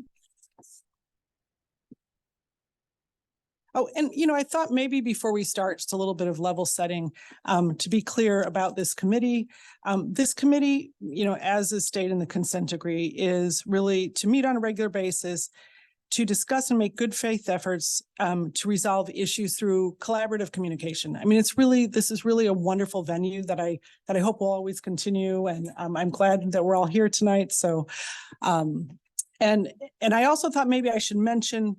Oh, and I thought maybe before we start, just a little bit of level setting to be clear about this committee. This committee, as is stated in the consent decree, is really to meet on a regular basis to discuss and make good faith efforts to resolve issues through collaborative communication. I mean, this is really a wonderful venue that I hope will always continue. And I'm glad that we're all here tonight. So, and I also thought maybe I should mention,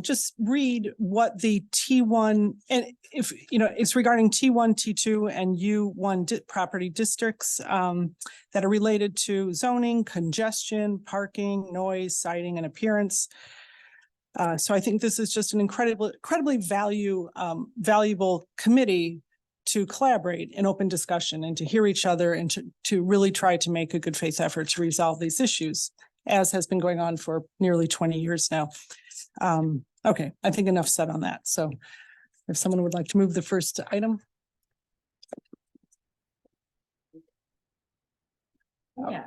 just read what the T1, and if, it's regarding T1, T2, and U1 property districts that are related to zoning, congestion, parking, noise, sighting, and appearance. So I think this is just an incredibly valuable committee to collaborate in open discussion and to hear each other and to really try to make a good faith effort to resolve these issues, as has been going on for nearly 20 years now. Okay, I think enough said on that. So if someone would like to move the first item. Yeah,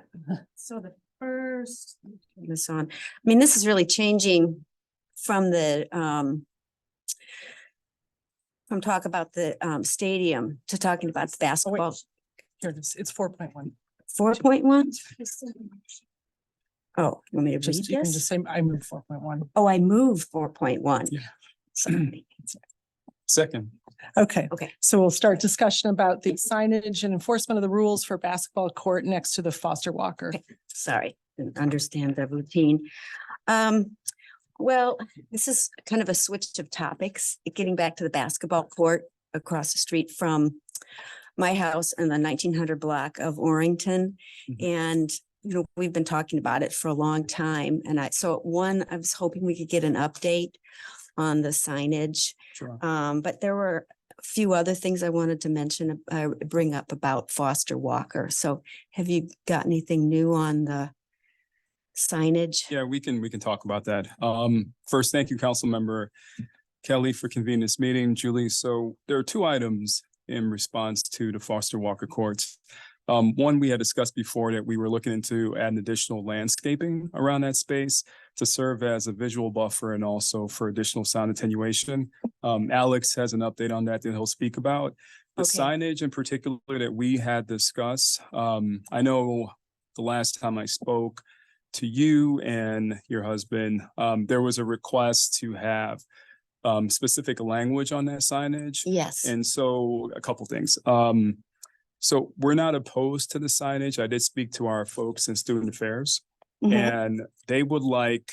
so the first, turn this on, I mean, this is really changing from the, from talk about the, stadium to talking about the basketball. Here it is. It's 4.1. 4.1? Oh, you want me to read You can just this? say, I move 4.1. Oh, I moved 4.1. Yeah. Sorry. Second. Okay. Okay. So we'll start discussion about the signage and enforcement of the rules for basketball court next to the Foster Walker. Okay. Sorry, didn't understand the routine. Well, this is kind of a switch of topics, getting back to the basketball court across the street from my house in the 1900 block of Orrington. And, you know, we've been talking about it for a long time. And I was hoping we could get an update on the signage. Sure. But there were a few other things I wanted to mention, bring up about Foster Walker. So have you got anything new on the signage? Yeah, we can talk about that. First, thank you, Councilmember Kelly, for convening this meeting. Julie, so there are two items in response to the Foster Walker courts. One, we had discussed before that we were looking into adding additional landscaping around that space to serve as a visual buffer and also for additional sound attenuation. Alex has an update on that he'll speak about. The signage in particular that we had discussed, I know the last time I spoke to you and your husband, there was a request to have specific language on that signage. Yes. And so a couple things. So we're not opposed to the signage. I did speak to our folks in student affairs, and they would like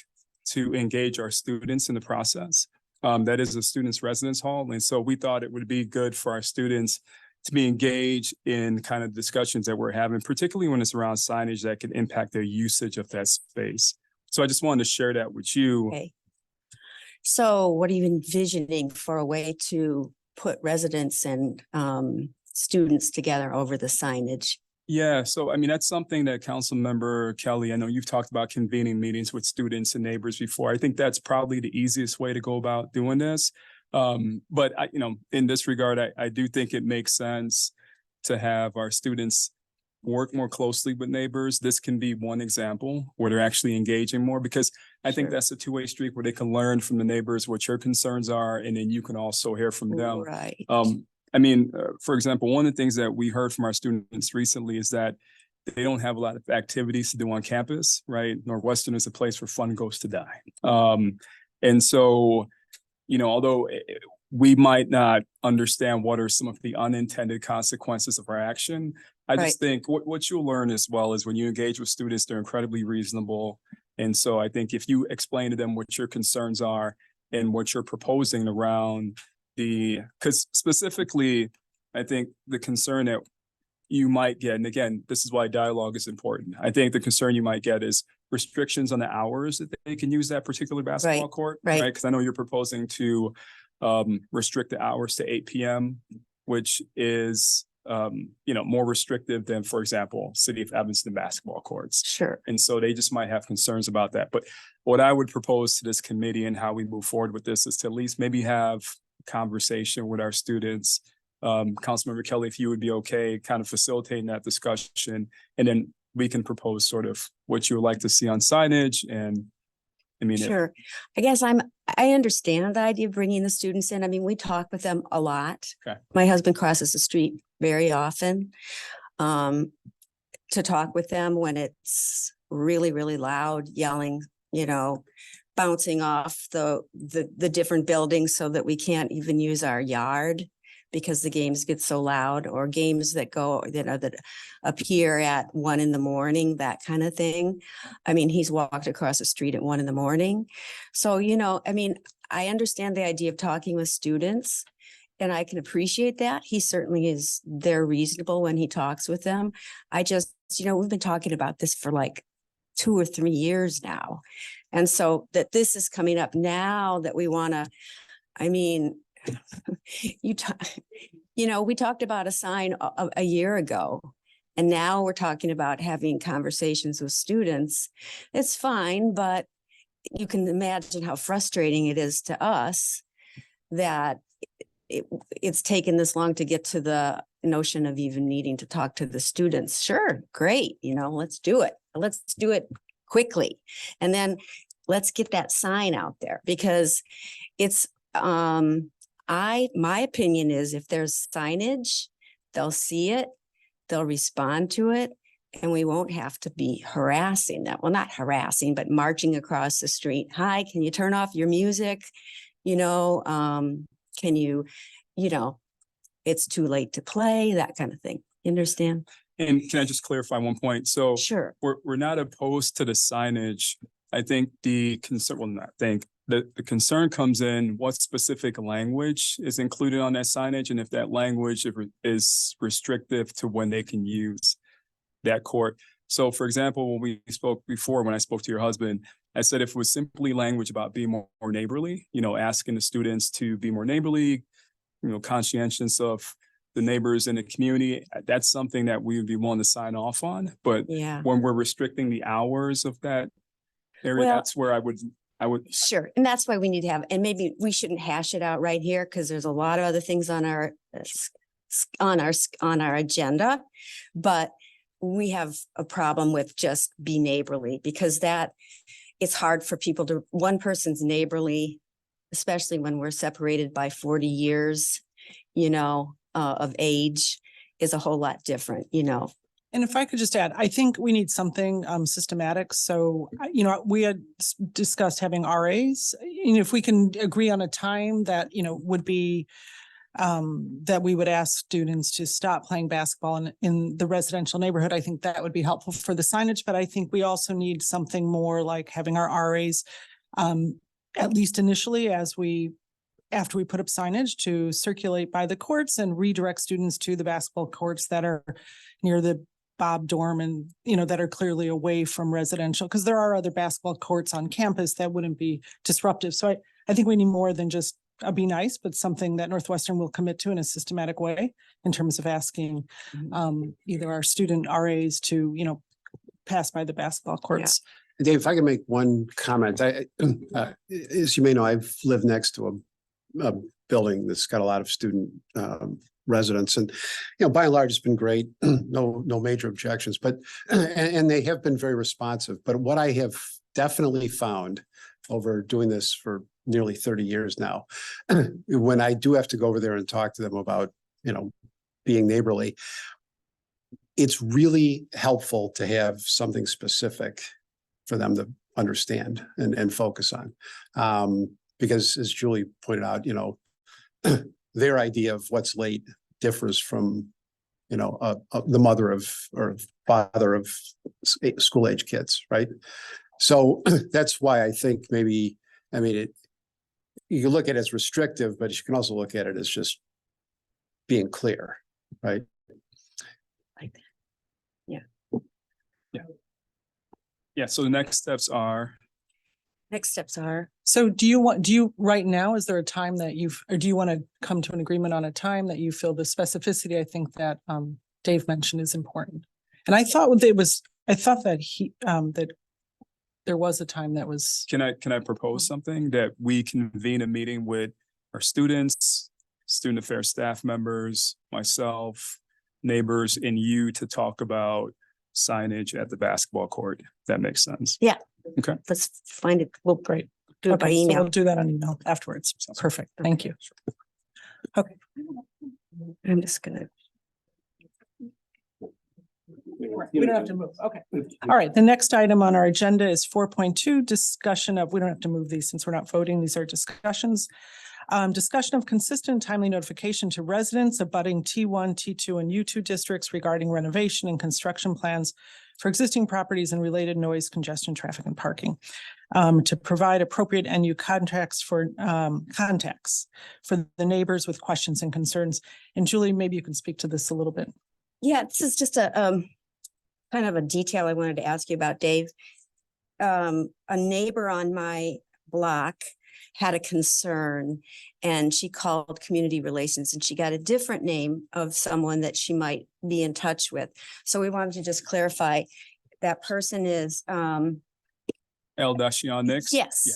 to engage our students in the process. That is a student's residence hall. And so we thought it would be good for our students to be engaged in kind of discussions that we're having, particularly when it's around signage that can impact their usage of that space. So I just wanted to share that with you. Okay. So what are you envisioning for a way to put residents and students together over the signage? Yeah, so I mean, that's something that Councilmember Kelly, I know you've talked about convening meetings with students and neighbors before. I think that's probably the easiest way to go about doing this. But I, in this regard, I do think it makes sense to have our students work more closely with neighbors. This can be one example where they're actually engaging more, because I think that's a two-way street where they can learn from the neighbors what your concerns are, and then you can also hear from them. Right. I mean, for example, one of the things that we heard from our students recently is that they don't have a lot of activities to do on campus, right? Northwestern is a place where fun goes to die. And so, although we might not understand what are some of the unintended consequences of our action, I just think what you'll learn as well is when you engage with students, they're incredibly reasonable. And so I think if you explain to them what your concerns are and what you're proposing around because specifically, I think the concern that you might get, and again, this is why dialogue is important. I think the concern you might get is restrictions on the hours that they can use that particular basketball court, right? Because I know you're proposing to restrict the hours to 8 p.m., which is, more restrictive than, for example, City of Evanston basketball courts. Sure. And so they just might have concerns about that. But what I would propose to this committee and how we move forward with this is to at least maybe have conversation with our students. Councilmember Kelly, if you would be okay kind of facilitating that discussion, and then we can propose sort of what you would like to see on signage. And I mean, sure. I guess I understand the idea of bringing the students in. I mean, we talk with them a lot. Okay. My husband crosses the street very often to talk with them when it's really, really loud, yelling, bouncing off the different buildings so that we can't even use our yard because the games get so loud, or games that go, that appear at 1 a.m, that kind of thing. I mean, he's walked across the street at 1 a.m. So, I mean, I understand the idea of talking with students, and I can appreciate that. He certainly is, they're reasonable when he talks with them. I just, we've been talking about this for like 2 or 3 years now. And so that this is coming up now that we want to, I mean, You know, we talked about a sign a year ago, and now we're talking about having conversations with students. It's fine, but you can imagine how frustrating it is to us that it's taken this long to get to the notion of even needing to talk to the students. Sure, great, you know, let's do it. Let's do it quickly. And then let's get that sign out there, because it's, my opinion is if there's signage, they'll see it, they'll respond to it, and we won't have to be harassing them. Well, not harassing, but marching across the street. Hi, can you turn off your music? You know, can you, you know, it's too late to play, that kind of thing. You understand? And can I just clarify one point? So Sure. we're not opposed to the signage. I think the concern, well, not think, the concern comes in what specific language is included on that signage, and if that language is restrictive to when they can use that court. So for example, when we spoke before, when I spoke to your husband, I said if it was simply language about being more neighborly, you know, asking the students to be more neighborly, you know, conscientious of the neighbors in the community, that's something that we would be willing to sign off on. But Yeah. when we're restricting the hours of that area, Well, that's where I would. Sure. And that's why we need to have, and maybe we shouldn't hash it out right here, because there's a lot of other things on our agenda. But we have a problem with just be neighborly, because that it's hard for people to, one person's neighborly, especially when we're separated by 40 years, you know, of age, is a whole lot different, you know. And if I could just add, I think we need something systematic. So, you know, we had discussed having RAs. You know, if we can agree on a time that, you know, would be that we would ask students to stop playing basketball in the residential neighborhood, I think that would be helpful for the signage. But I think we also need something more like having our RAs, at least initially, after we put up signage, to circulate by the courts and redirect students to the basketball courts that are near the Bob dorm and, you know, that are clearly away from residential, because there are other basketball courts on campus that wouldn't be disruptive. So I think we need more than just a be nice, but something that Northwestern will commit to in a systematic way in terms of asking either our student RAs to, you know, pass by the basketball courts. Dave, if I can make one comment, as you may know, I've lived next to a building that's got a lot of student residents, and you know, by and large, it's been great. No major objections, but and they have been very responsive. But what I have definitely found over doing this for nearly 30 years now, when I do have to go over there and talk to them about, you know, being neighborly, it's really helpful to have something specific for them to understand and focus on. Because as Julie pointed out, you know, their idea of what's late differs from, you know, the mother of or father of school age kids, right? So that's why I think maybe, I mean, you can look at it as restrictive, but you can also look at it as just being clear, right? Like that. Yeah. Yeah. Yeah. So the next steps are. So do you right now, is there a time that or do you want to come to an agreement on a time that you feel the specificity, I think that Dave mentioned, is important? And I thought that there was a time that was. Can I propose something that we convene a meeting with our students, student affairs staff members, myself, neighbors, and you to talk about signage at the basketball court? That makes sense. Yeah. Okay. Let's find it. We'll do it by Okay, so email. we'll do that on email afterwards. Perfect. Thank you. Okay. I'm just gonna. We don't have to move. Okay. All right. The next item on our agenda is 4.2, discussion of, we don't have to move these since we're not voting. These are discussions. Discussion of consistent timely notification to residents abutting T1, T2, and U2 districts regarding renovation and construction plans for existing properties and related noise, congestion, traffic, and parking. To provide appropriate NU contacts for the neighbors with questions and concerns. And Julie, maybe you can speak to this a little bit. Yeah, this is just a kind of a detail I wanted to ask you about, Dave. A neighbor on my block had a concern and she called community relations and she got a different name of someone that she might be in touch with. So we wanted to just clarify that person is, El Dashian Nix? yes,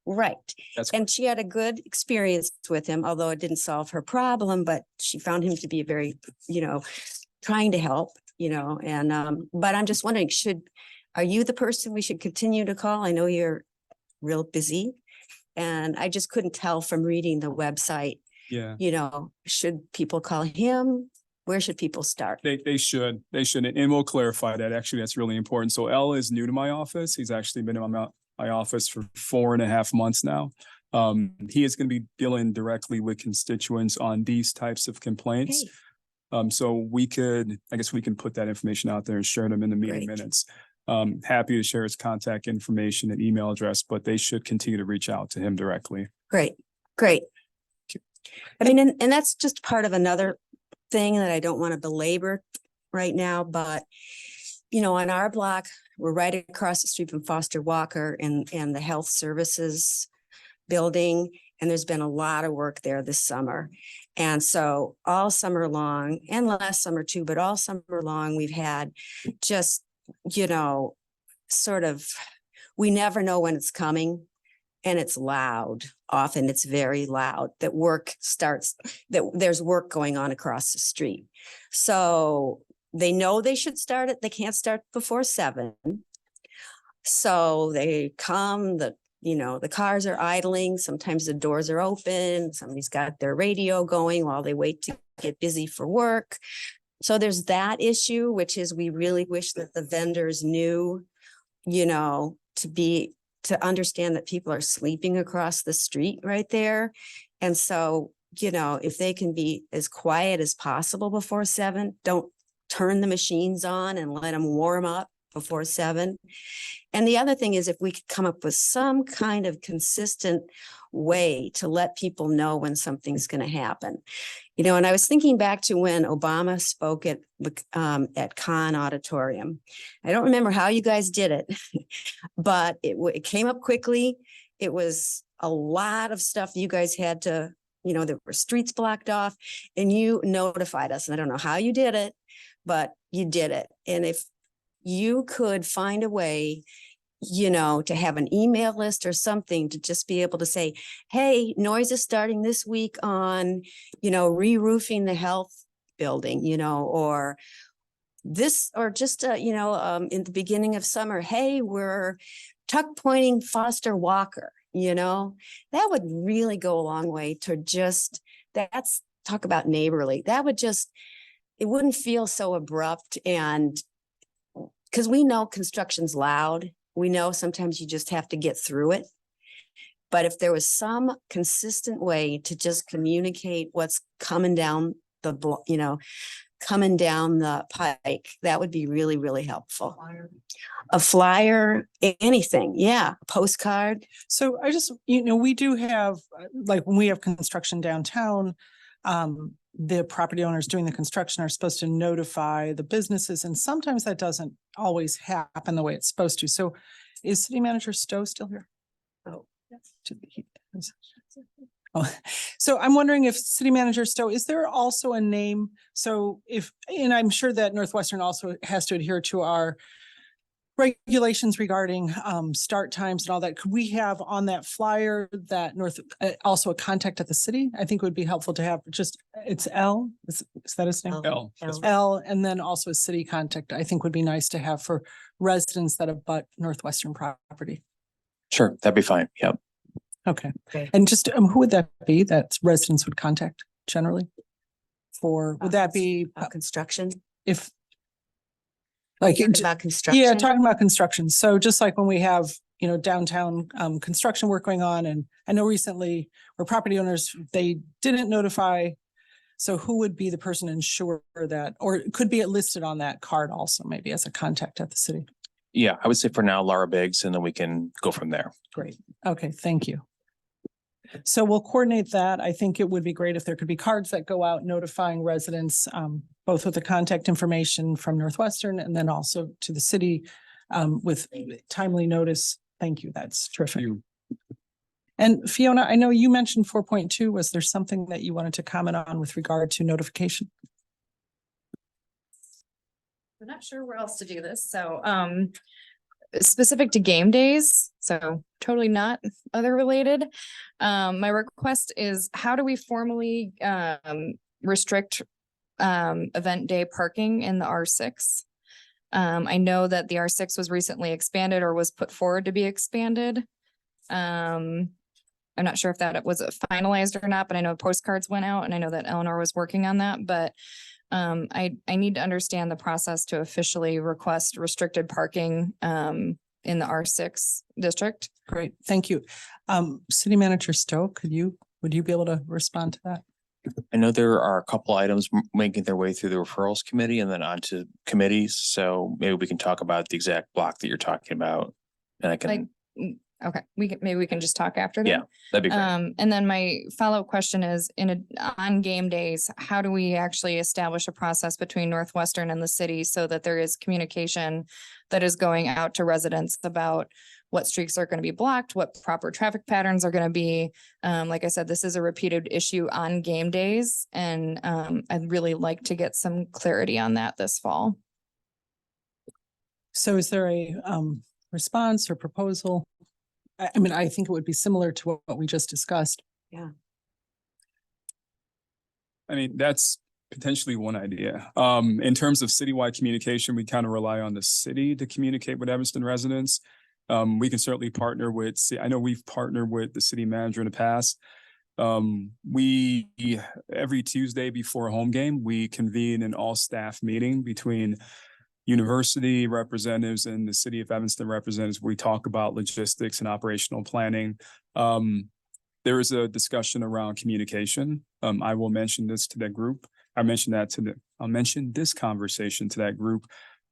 right. That's And she had a good experience with him, although it didn't solve her problem, but she found him to be very, trying to help, and, but I'm just wondering, are you the person we should continue to call? I know you're real busy and I just couldn't tell from reading the website, Yeah. should people call him? Where should people start? They should, and we'll clarify that. Actually, that's really important. So L is new to my office. He's actually been in my office for 4.5 months now. He is going to be dealing directly with constituents on these types of complaints. So I guess we can put that information out there and share them in the meeting minutes. Happy to share his contact information and email address, but they should continue to reach out to him directly. Great. I mean, and that's just part of another thing that I don't want to belabor right now, but on our block, we're right across the street from Foster Walker and the health services building. And there's been a lot of work there this summer. And so all summer long and last summer too, but all summer long, we've had just, sort of, we never know when it's coming and it's loud. Often it's very loud that there's work going on across the street. So they know they should start it. They can't start before 7. So they come, the cars are idling. Sometimes the doors are open. Somebody's got their radio going while they wait to get busy for work. So there's that issue, which is we really wish that the vendors knew, to understand that people are sleeping across the street right there. And so, if they can be as quiet as possible before 7, don't turn the machines on and let them warm up before 7. And the other thing is if we could come up with some kind of consistent way to let people know when something's going to happen. And I was thinking back to when Obama spoke at Khan Auditorium. I don't remember how you guys did it, but it came up quickly. It was a lot of stuff you guys had to, there were streets blocked off and you notified us. And I don't know how you did it, but you did it. And if you could find a way, to have an email list or something to just be able to say, hey, noise is starting this week on, re-roofing the health building, or this, or just, in the beginning of summer, hey, we're tuck pointing Foster Walker, that would really go a long way to that's talk about neighborly. That would it wouldn't feel so abrupt. And because we know construction's loud. We know sometimes you just have to get through it. But if there was some consistent way to just communicate what's coming down coming down the pike, that would be really, really helpful. A flyer, anything. Yeah. A postcard. So I just, we do have, like when we have construction downtown, the property owners doing the construction are supposed to notify the businesses, and sometimes that doesn't always happen the way it's supposed to. So is City Manager Stowe still here? Oh, yes. So I'm wondering if City Manager Stowe, is there also a name? So and I'm sure that Northwestern also has to adhere to our regulations regarding start times and all that. Could we have on that flyer that also a contact at the city? I think it would be helpful to have it's L. Is that his name? L. L, and then also a city contact. I think would be nice to have for residents that abut Northwestern property. Sure, that'd be fine. Yep. Okay. And just who would that be that residents would contact generally? Would that be construction? If about construction. Yeah, talking about construction. So just like when we have, downtown construction work going on, and I know recently where property owners, they didn't notify. So who would be the person to ensure that, or could be it listed on that card also maybe as a contact at the city? Yeah, I would say for now, Laura Biggs, and then we can go from there. Great. Okay, thank you. So we'll coordinate that. I think it would be great if there could be cards that go out notifying residents, both with the contact information from Northwestern and then also to the city with timely notice. Thank you. That's terrific. And Fiona, I know you mentioned 4.2. Was there something that you wanted to comment on with regard to notification? I'm not sure where else to do this, so specific to game days, so totally not other related. My request is, how do we formally restrict event day parking in the R6? I know that the R6 was recently expanded or was put forward to be expanded. I'm not sure if that was finalized or not, but I know postcards went out and I know that Eleanor was working on that, but I need to understand the process to officially request restricted parking in the R6 district. Great, thank you. City Manager Stowe, would you be able to respond to that? I know there are a couple items making their way through the referrals committee and then onto committees. So maybe we can talk about the exact block that you're talking about. And I can, Okay, maybe we can just talk after that. yeah, that'd be great. And then my follow-up question is, on game days, how do we actually establish a process between Northwestern and the city so that there is communication that is going out to residents about what streets are going to be blocked, what proper traffic patterns are going to be? Like I said, this is a repeated issue on game days, and I'd really like to get some clarity on that this fall. So is there a response or proposal? I mean, I think it would be similar to what we just discussed. Yeah. I mean, that's potentially one idea. In terms of citywide communication, we kind of rely on the city to communicate with Evanston residents. We can certainly partner with, I know we've partnered with the city manager in the past. We, every Tuesday before a home game, we convene an all-staff meeting between university representatives and the city of Evanston representatives. We talk about logistics and operational planning. There is a discussion around communication. I will mention this to that group. I'll mention this conversation to that group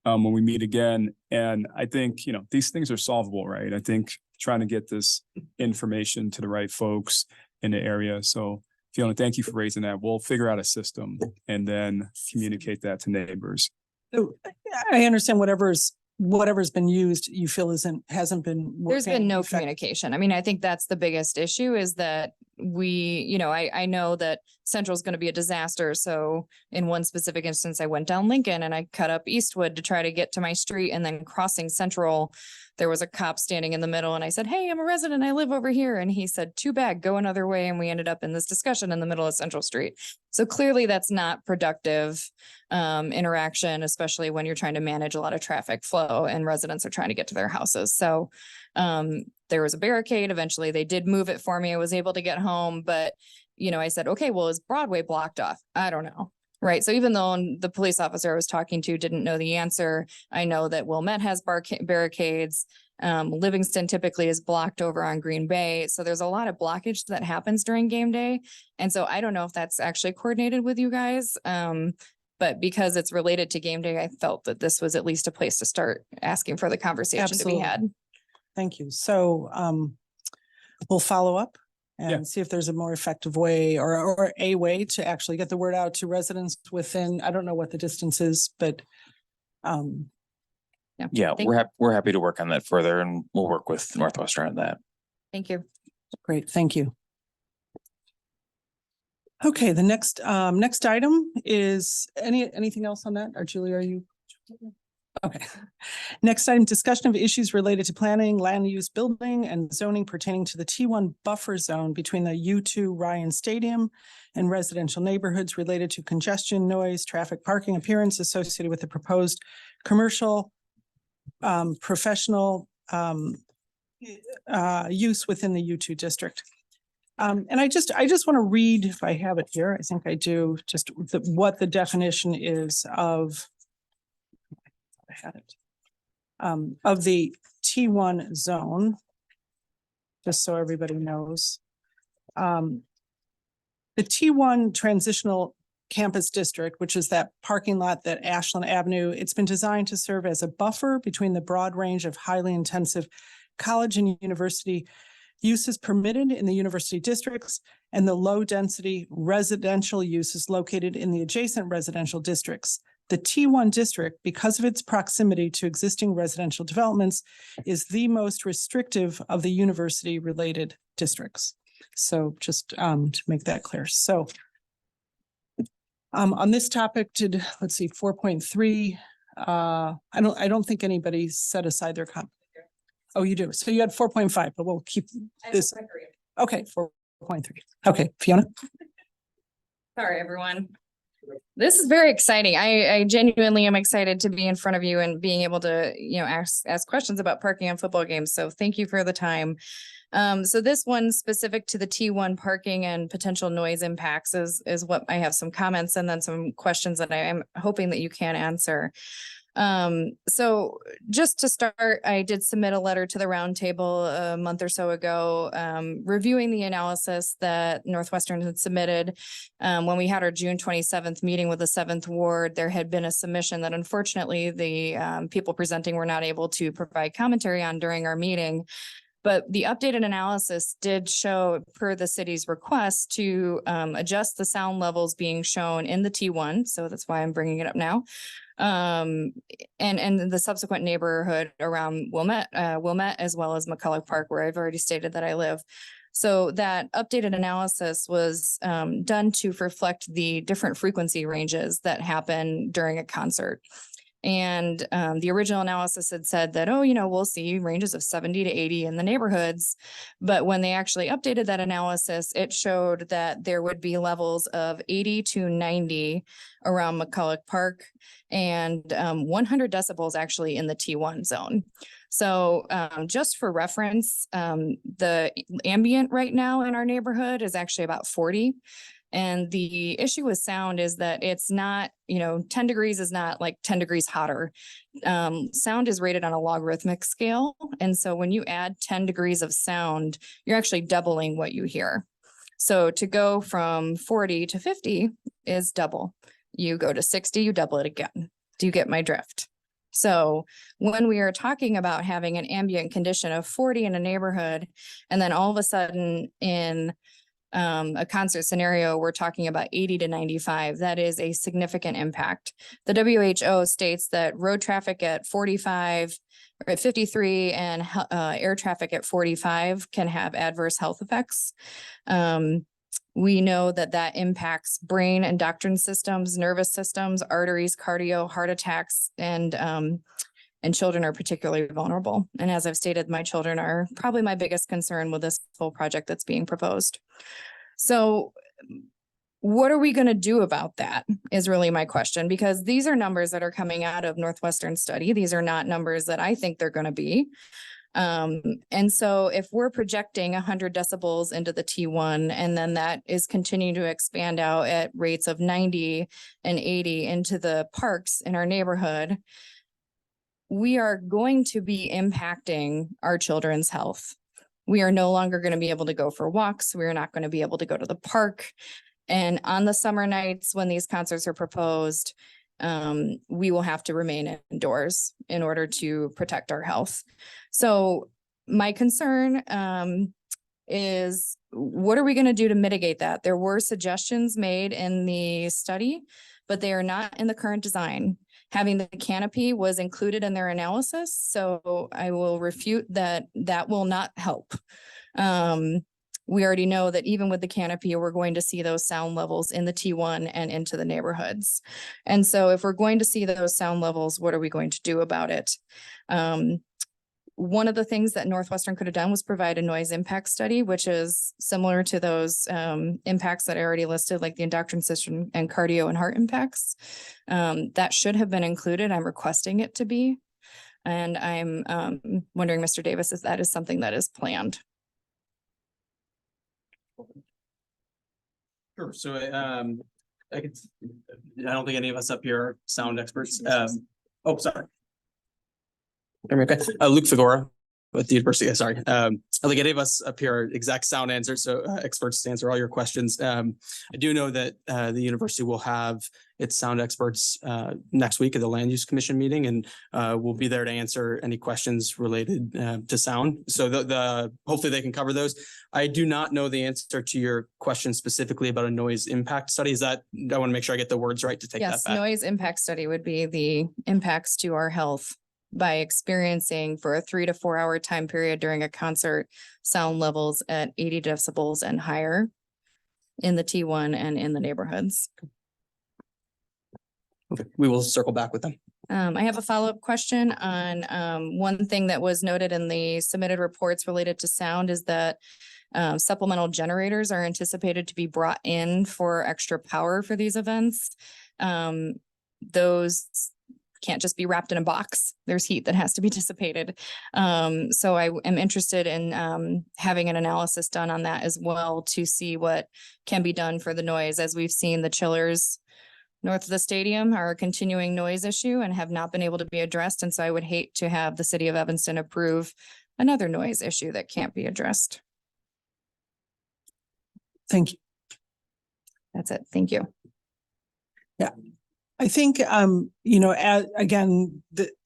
when we meet again. And I think, these things are solvable, right? I think trying to get this information to the right folks in the area. So Fiona, thank you for raising that. We'll figure out a system and then communicate that to neighbors. So I understand whatever's been used, you feel hasn't been. There's been no communication. I mean, I think that's the biggest issue, is that I know that Central is going to be a disaster. So in one specific instance, I went down Lincoln and I cut up Eastwood to try to get to my street, and then crossing Central, there was a cop standing in the middle, and I said, "Hey, I'm a resident. I live over here." And he said, "Too bad, go another way." And we ended up in this discussion in the middle of Central Street. So clearly that's not productive interaction, especially when you're trying to manage a lot of traffic flow and residents are trying to get to their houses. So there was a barricade. Eventually they did move it for me. I was able to get home, but I said, okay, well, is Broadway blocked off? I don't know. Right. So even though the police officer I was talking to didn't know the answer, I know that Wilmette has barricades. Livingston typically is blocked over on Green Bay. So there's a lot of blockage that happens during game day. And so I don't know if that's actually coordinated with you guys. But because it's related to game day, I felt that this was at least a place to start asking for the conversation to be had. Thank you. So we'll follow up and see if there's a more effective way or a way to actually get the word out to residents within, I don't know what the distance is, but yeah, we're happy to work on that further, and we'll work with Northwestern on that. Thank you. Great, thank you. Okay, the next item is anything else on that? Or Julie, are you? Okay. Next item, discussion of issues related to planning, land use, building, and zoning pertaining to the T1 buffer zone between the U2 Ryan Stadium and residential neighborhoods related to congestion, noise, traffic, parking, appearance associated with the proposed commercial, professional use within the U2 district. And I just want to read, if I have it here, I think I do, just what the definition is of the T1 zone, just so everybody knows. The T1 transitional campus district, which is that parking lot, that Ashland Avenue, it's been designed to serve as a buffer between the broad range of highly intensive college and university uses permitted in the university districts and the low density residential uses located in the adjacent residential districts. The T1 district, because of its proximity to existing residential developments, is the most restrictive of the university-related districts. So just to make that clear. So on this topic, let's see, 4.3, I don't think anybody set aside their comment. Oh, you do. So you had 4.5, but we'll keep this. Okay, 4.3. Okay, Fiona. Sorry, everyone. This is very exciting. I genuinely am excited to be in front of you and being able to, ask questions about parking on football games. So thank you for the time. So this one specific to the T1 parking and potential noise impacts is what I have some comments and then some questions that I am hoping that you can answer. So just to start, I did submit a letter to the roundtable a month or so ago, reviewing the analysis that Northwestern had submitted. When we had our June 27th meeting with the 7th Ward, there had been a submission that unfortunately the people presenting were not able to provide commentary on during our meeting. But the updated analysis did show, per the city's request, to adjust the sound levels being shown in the T1. So that's why I'm bringing it up now. And the subsequent neighborhood around Wilmette, as well as McCulloch Park, where I've already stated that I live. So that updated analysis was done to reflect the different frequency ranges that happen during a concert. And the original analysis had said that, we'll see ranges of 70 to 80 in the neighborhoods. But when they actually updated that analysis, it showed that there would be levels of 80 to 90 around McCulloch Park and 100 decibels actually in the T1 zone. So just for reference, the ambient right now in our neighborhood is actually about 40. And the issue with sound is that it's not, 10 degrees is not like 10 degrees hotter. Sound is rated on a logarithmic scale. And so when you add 10 degrees of sound, you're actually doubling what you hear. So to go from 40 to 50 is double. You go to 60, you double it again. Do you get my drift? So when we are talking about having an ambient condition of 40 in a neighborhood, and then all of a sudden in a concert scenario, we're talking about 80 to 95. That is a significant impact. The WHO states that road traffic at 45 or at 53 and air traffic at 45 can have adverse health effects. We know that impacts brain endocrine systems, nervous systems, arteries, cardio, heart attacks, and children are particularly vulnerable. And as I've stated, my children are probably my biggest concern with this whole project that's being proposed. So what are we going to do about that is really my question, because these are numbers that are coming out of Northwestern study. These are not numbers that I think they're going to be. And so if we're projecting 100 decibels into the T1, and then that is continuing to expand out at rates of 90 and 80 into the parks in our neighborhood, we are going to be impacting our children's health. We are no longer going to be able to go for walks. We are not going to be able to go to the park. And on the summer nights when these concerts are proposed, we will have to remain indoors in order to protect our health. So my concern is, what are we going to do to mitigate that? There were suggestions made in the study, but they are not in the current design. Having the canopy was included in their analysis, so I will refute that will not help. We already know that even with the canopy, we're going to see those sound levels in the T1 and into the neighborhoods. And so if we're going to see those sound levels, what are we going to do about it? One of the things that Northwestern could have done was provide a noise impact study, which is similar to those impacts that I already listed, like the endocrine system and cardio and heart impacts. That should have been included. I'm requesting it to be. And I'm wondering, Mr. Davis, if that is something that is planned. Sure. So I don't think any of us up here are sound experts. Oh, sorry. Okay. Luke Figura, with the university, sorry. I don't think any of us up here are exact sound answers, so experts to answer all your questions. I do know that the university will have its sound experts next week at the Land Use Commission meeting, and we'll be there to answer any questions related to sound. So hopefully they can cover those. I do not know the answer to your question specifically about a noise impact study. Is that, I want to make sure I get the words right to take that Yes, back. noise impact study would be the impacts to our health by experiencing for a 3 to 4 hour time period during a concert, sound levels at 80 decibels and higher in the T1 and in the neighborhoods. Okay, we will circle back with them. I have a follow-up question on one thing that was noted in the submitted reports related to sound is that supplemental generators are anticipated to be brought in for extra power for these events. Those can't just be wrapped in a box. There's heat that has to be dissipated. So I am interested in having an analysis done on that as well to see what can be done for the noise. As we've seen, the chillers north of the stadium are a continuing noise issue and have not been able to be addressed. And so I would hate to have the city of Evanston approve another noise issue that can't be addressed. Thank you. That's it. Thank you. Yeah. I think,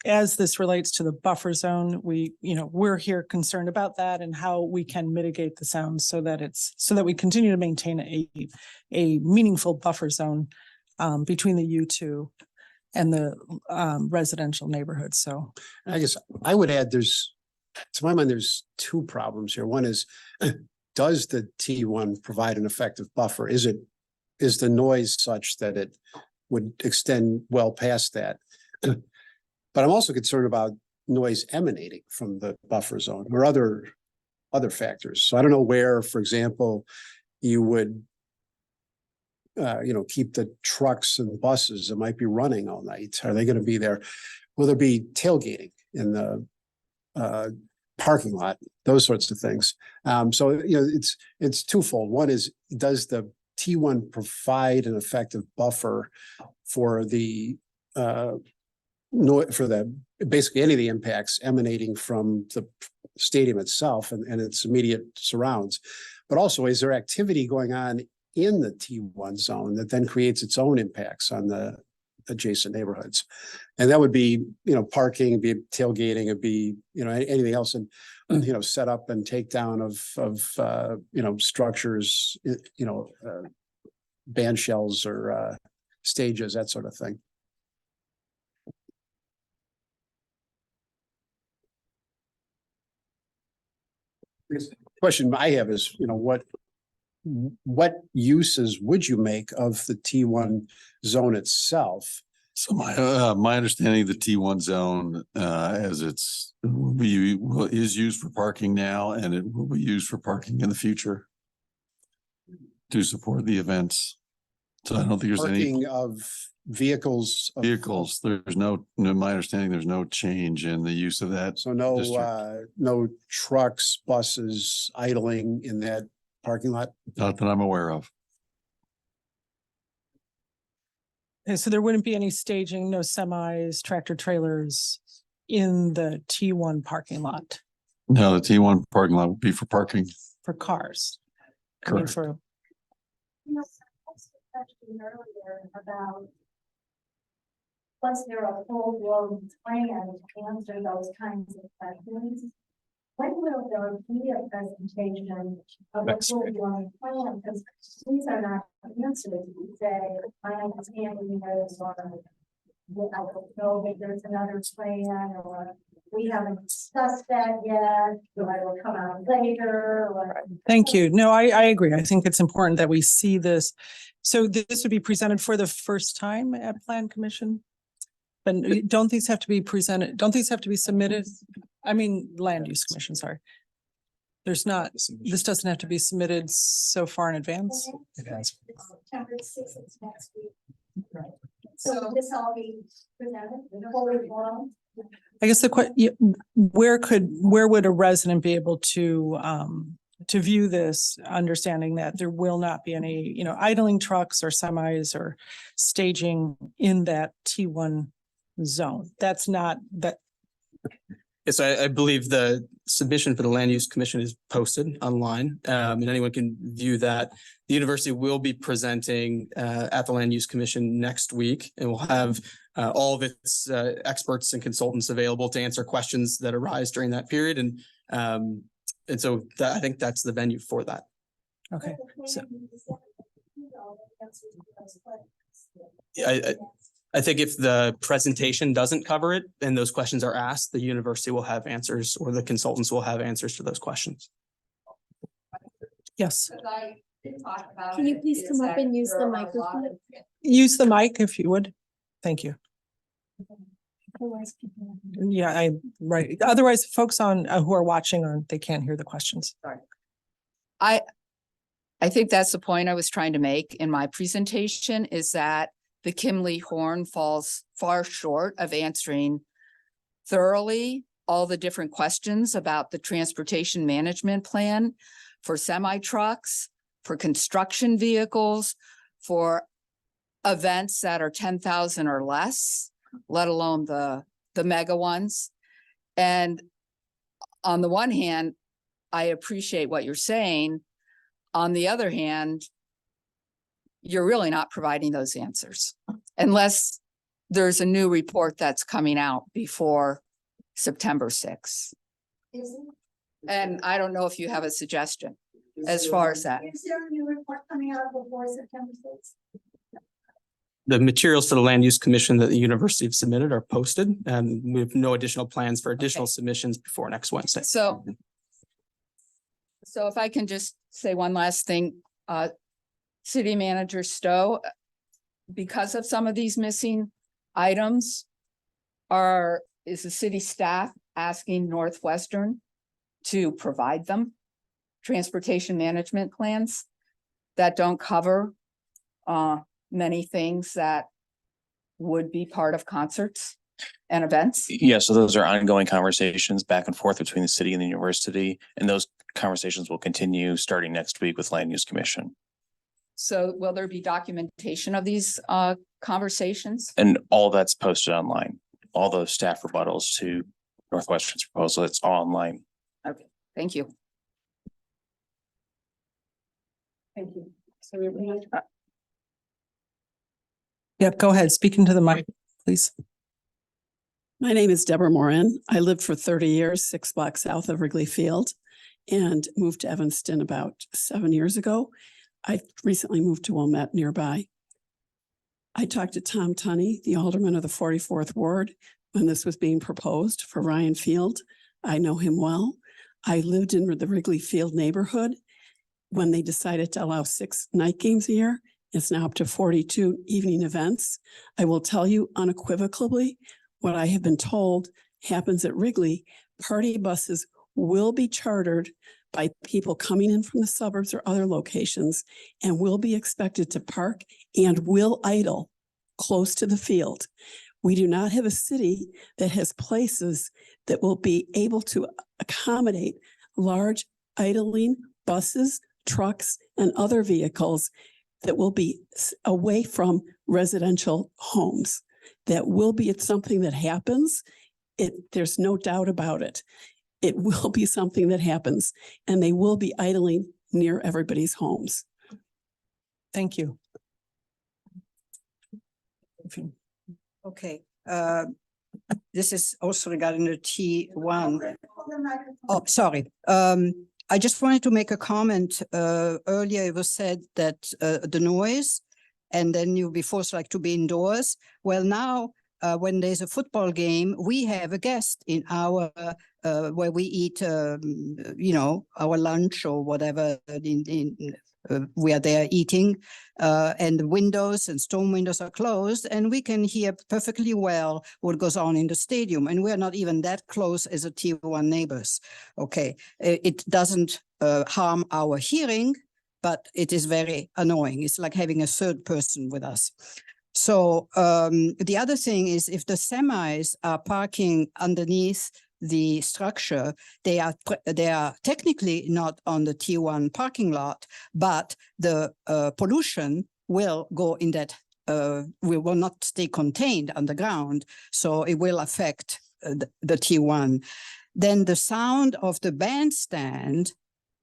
as this relates to the buffer zone, we're here concerned about that and how we can mitigate the sound so that we continue to maintain a meaningful buffer zone between the U2 and the residential neighborhoods. So I guess I would add to my mind, there's two problems here. One is, does the T1 provide an effective buffer? Is the noise such that it would extend well past that? But I'm also concerned about noise emanating from the buffer zone or other factors. So I don't know where, for example, you would keep the trucks and buses that might be running all night. Are they going to be there? Will there be tailgating in the parking lot? Those sorts of things. So it's twofold. One is, does the T1 provide an effective buffer for the basically any of the impacts emanating from the stadium itself and its immediate surrounds? But also, is there activity going on in the T1 zone that then creates its own impacts on the adjacent neighborhoods? And that would be, parking, it'd be tailgating, it'd be, anything else, and, set up and take down of structures, band shells or stages, that sort of thing. The question I have is, what uses would you make of the T1 zone itself? So my understanding of the T1 zone, as is used for parking now, and it will be used for parking in the future to support the events. So I don't think there's Parking any of vehicles. There's no, my understanding, there's no change in the use of that. So no trucks, buses idling in that parking lot? Not that I'm aware of. Okay, so there wouldn't be any staging, no semis, tractor trailers in the T1 parking lot No, the T1 parking lot would be for parking. for cars. Correct. For Question earlier about was there a full-blown plan to answer those kinds of questions? When will there be a presentation of a full-blown plan? Because these are not answers. We say, my understanding is, or I don't know if there's another plan, or we haven't discussed that yet, or it will come out later, or. Thank you. No, I agree. I think it's important that we see this. So this would be presented for the first time at Plan Commission? But don't these have to be presented? Don't these have to be submitted? I mean, Land Use Commission, sorry. This doesn't have to be submitted so far in advance? It has. September 6th is next week. So this all be presented fully blown? I guess where would a resident be able to view this, understanding that there will not be any, idling trucks or semis or staging in that T1 zone? That's not that. Yes, I believe the submission for the Land Use Commission is posted online, and anyone can view that. The university will be presenting at the Land Use Commission next week, and we'll have all of its experts and consultants available to answer questions that arise during that period. And so I think that's the venue for that. Okay. So, I think if the presentation doesn't cover it and those questions are asked, the university will have answers, or the consultants will have answers to those questions. yes, Can you please come up and use the microphone? use the mic if you would. Thank you. Yeah, right. Otherwise, folks on who are watching on, they can't hear the questions. Sorry. I think that's the point I was trying to make in my presentation, is that the Kimley Horn falls far short of answering thoroughly all the different questions about the transportation management plan for semi trucks, for construction vehicles, for events that are 10,000 or less, let alone the mega ones. And on the one hand, I appreciate what you're saying. On the other hand, you're really not providing those answers unless there's a new report that's coming out before September 6th. And I don't know if you have a suggestion as far as that. Is there a new report coming out before September 6th? The materials for the Land Use Commission that the university have submitted are posted, and we have no additional plans for additional submissions before next Wednesday. So if I can just say one last thing, City Manager Stowe, because of some of these missing items, is the city staff asking Northwestern to provide them transportation management plans that don't cover many things that would be part of concerts and events? Yeah, so those are ongoing conversations back and forth between the city and the university, and those conversations will continue starting next week with Land Use Commission. So will there be documentation of these conversations? And all that's posted online, all those staff rebuttals to Northwestern's proposal, it's all online. Okay, thank you. Thank you. So Yep, go ahead. Speak into the mic, please. My name is Deborah Moran. I lived for 30 years, 6 blocks south of Wrigley Field, and moved to Evanston about 7 years ago. I recently moved to Wilmette nearby. I talked to Tom Tunney, the alderman of the 44th Ward, when this was being proposed for Ryan Field. I know him well. I lived in the Wrigley Field neighborhood when they decided to allow 6 night games a year. It's now up to 42 evening events. I will tell you unequivocally what I have been told happens at Wrigley. Party buses will be chartered by people coming in from the suburbs or other locations and will be expected to park and will idle close to the field. We do not have a city that has places that will be able to accommodate large idling buses, trucks, and other vehicles that will be away from residential homes. That will be, it's something that happens. There's no doubt about it. It will be something that happens, and they will be idling near everybody's homes. Thank you. Okay, this is also regarding the T1. Oh, sorry. I just wanted to make a comment. Earlier it was said that the noise, and then you'll be forced like to be indoors. Well, now when there's a football game, we have a guest in our where we eat, our lunch or whatever. We are there eating, and the windows and storm windows are closed, and we can hear perfectly well what goes on in the stadium. And we are not even that close as a T1 neighbors. Okay, it doesn't harm our hearing, but it is very annoying. It's like having a third person with us. So the other thing is, if the semis are parking underneath the structure, they are technically not on the T1 parking lot, but the pollution will go in that, we will not stay contained underground. So it will affect the T1. Then the sound of the bandstand,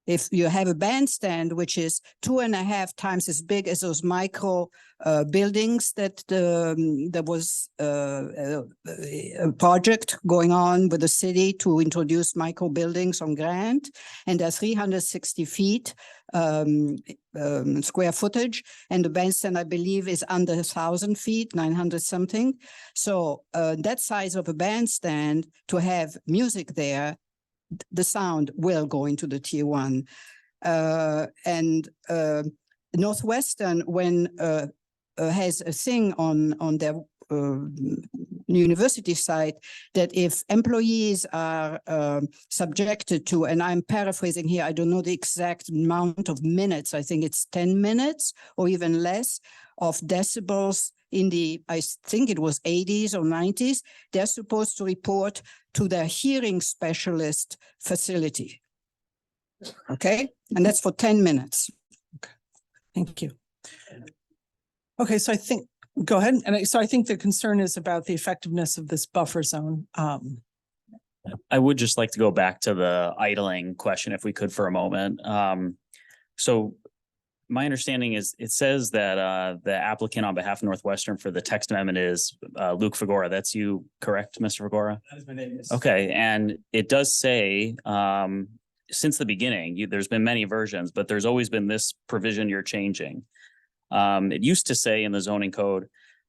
if you have a bandstand which is 2.5 times as big as those micro buildings that there was a project going on with the city to introduce micro buildings on Grant, and they're 360 feet square footage, and the bandstand I believe is under 1,000 feet, 900 something. So that size of a bandstand to have music there, the sound will go into the T1. Northwestern, when has a thing on their university site that if employees are subjected to, and I'm paraphrasing here, I don't know the exact amount of minutes, I think it's 10 minutes or even less of decibels in the, I think it was 80s or 90s, they're supposed to report to their hearing specialist facility. Okay, and that's for 10 minutes. Thank you. Okay, so I think, go ahead. And so I think the concern is about the effectiveness of this buffer zone. I would just like to go back to the idling question if we could for a moment. So my understanding is it says that the applicant on behalf of Northwestern for the text amendment is Luke Fagora. That's you, correct, Mr. Fagora? That is my name. Yes. Okay, and it does say since the beginning, there's been many versions, but there's always been this provision you're changing. It used to say in the zoning code,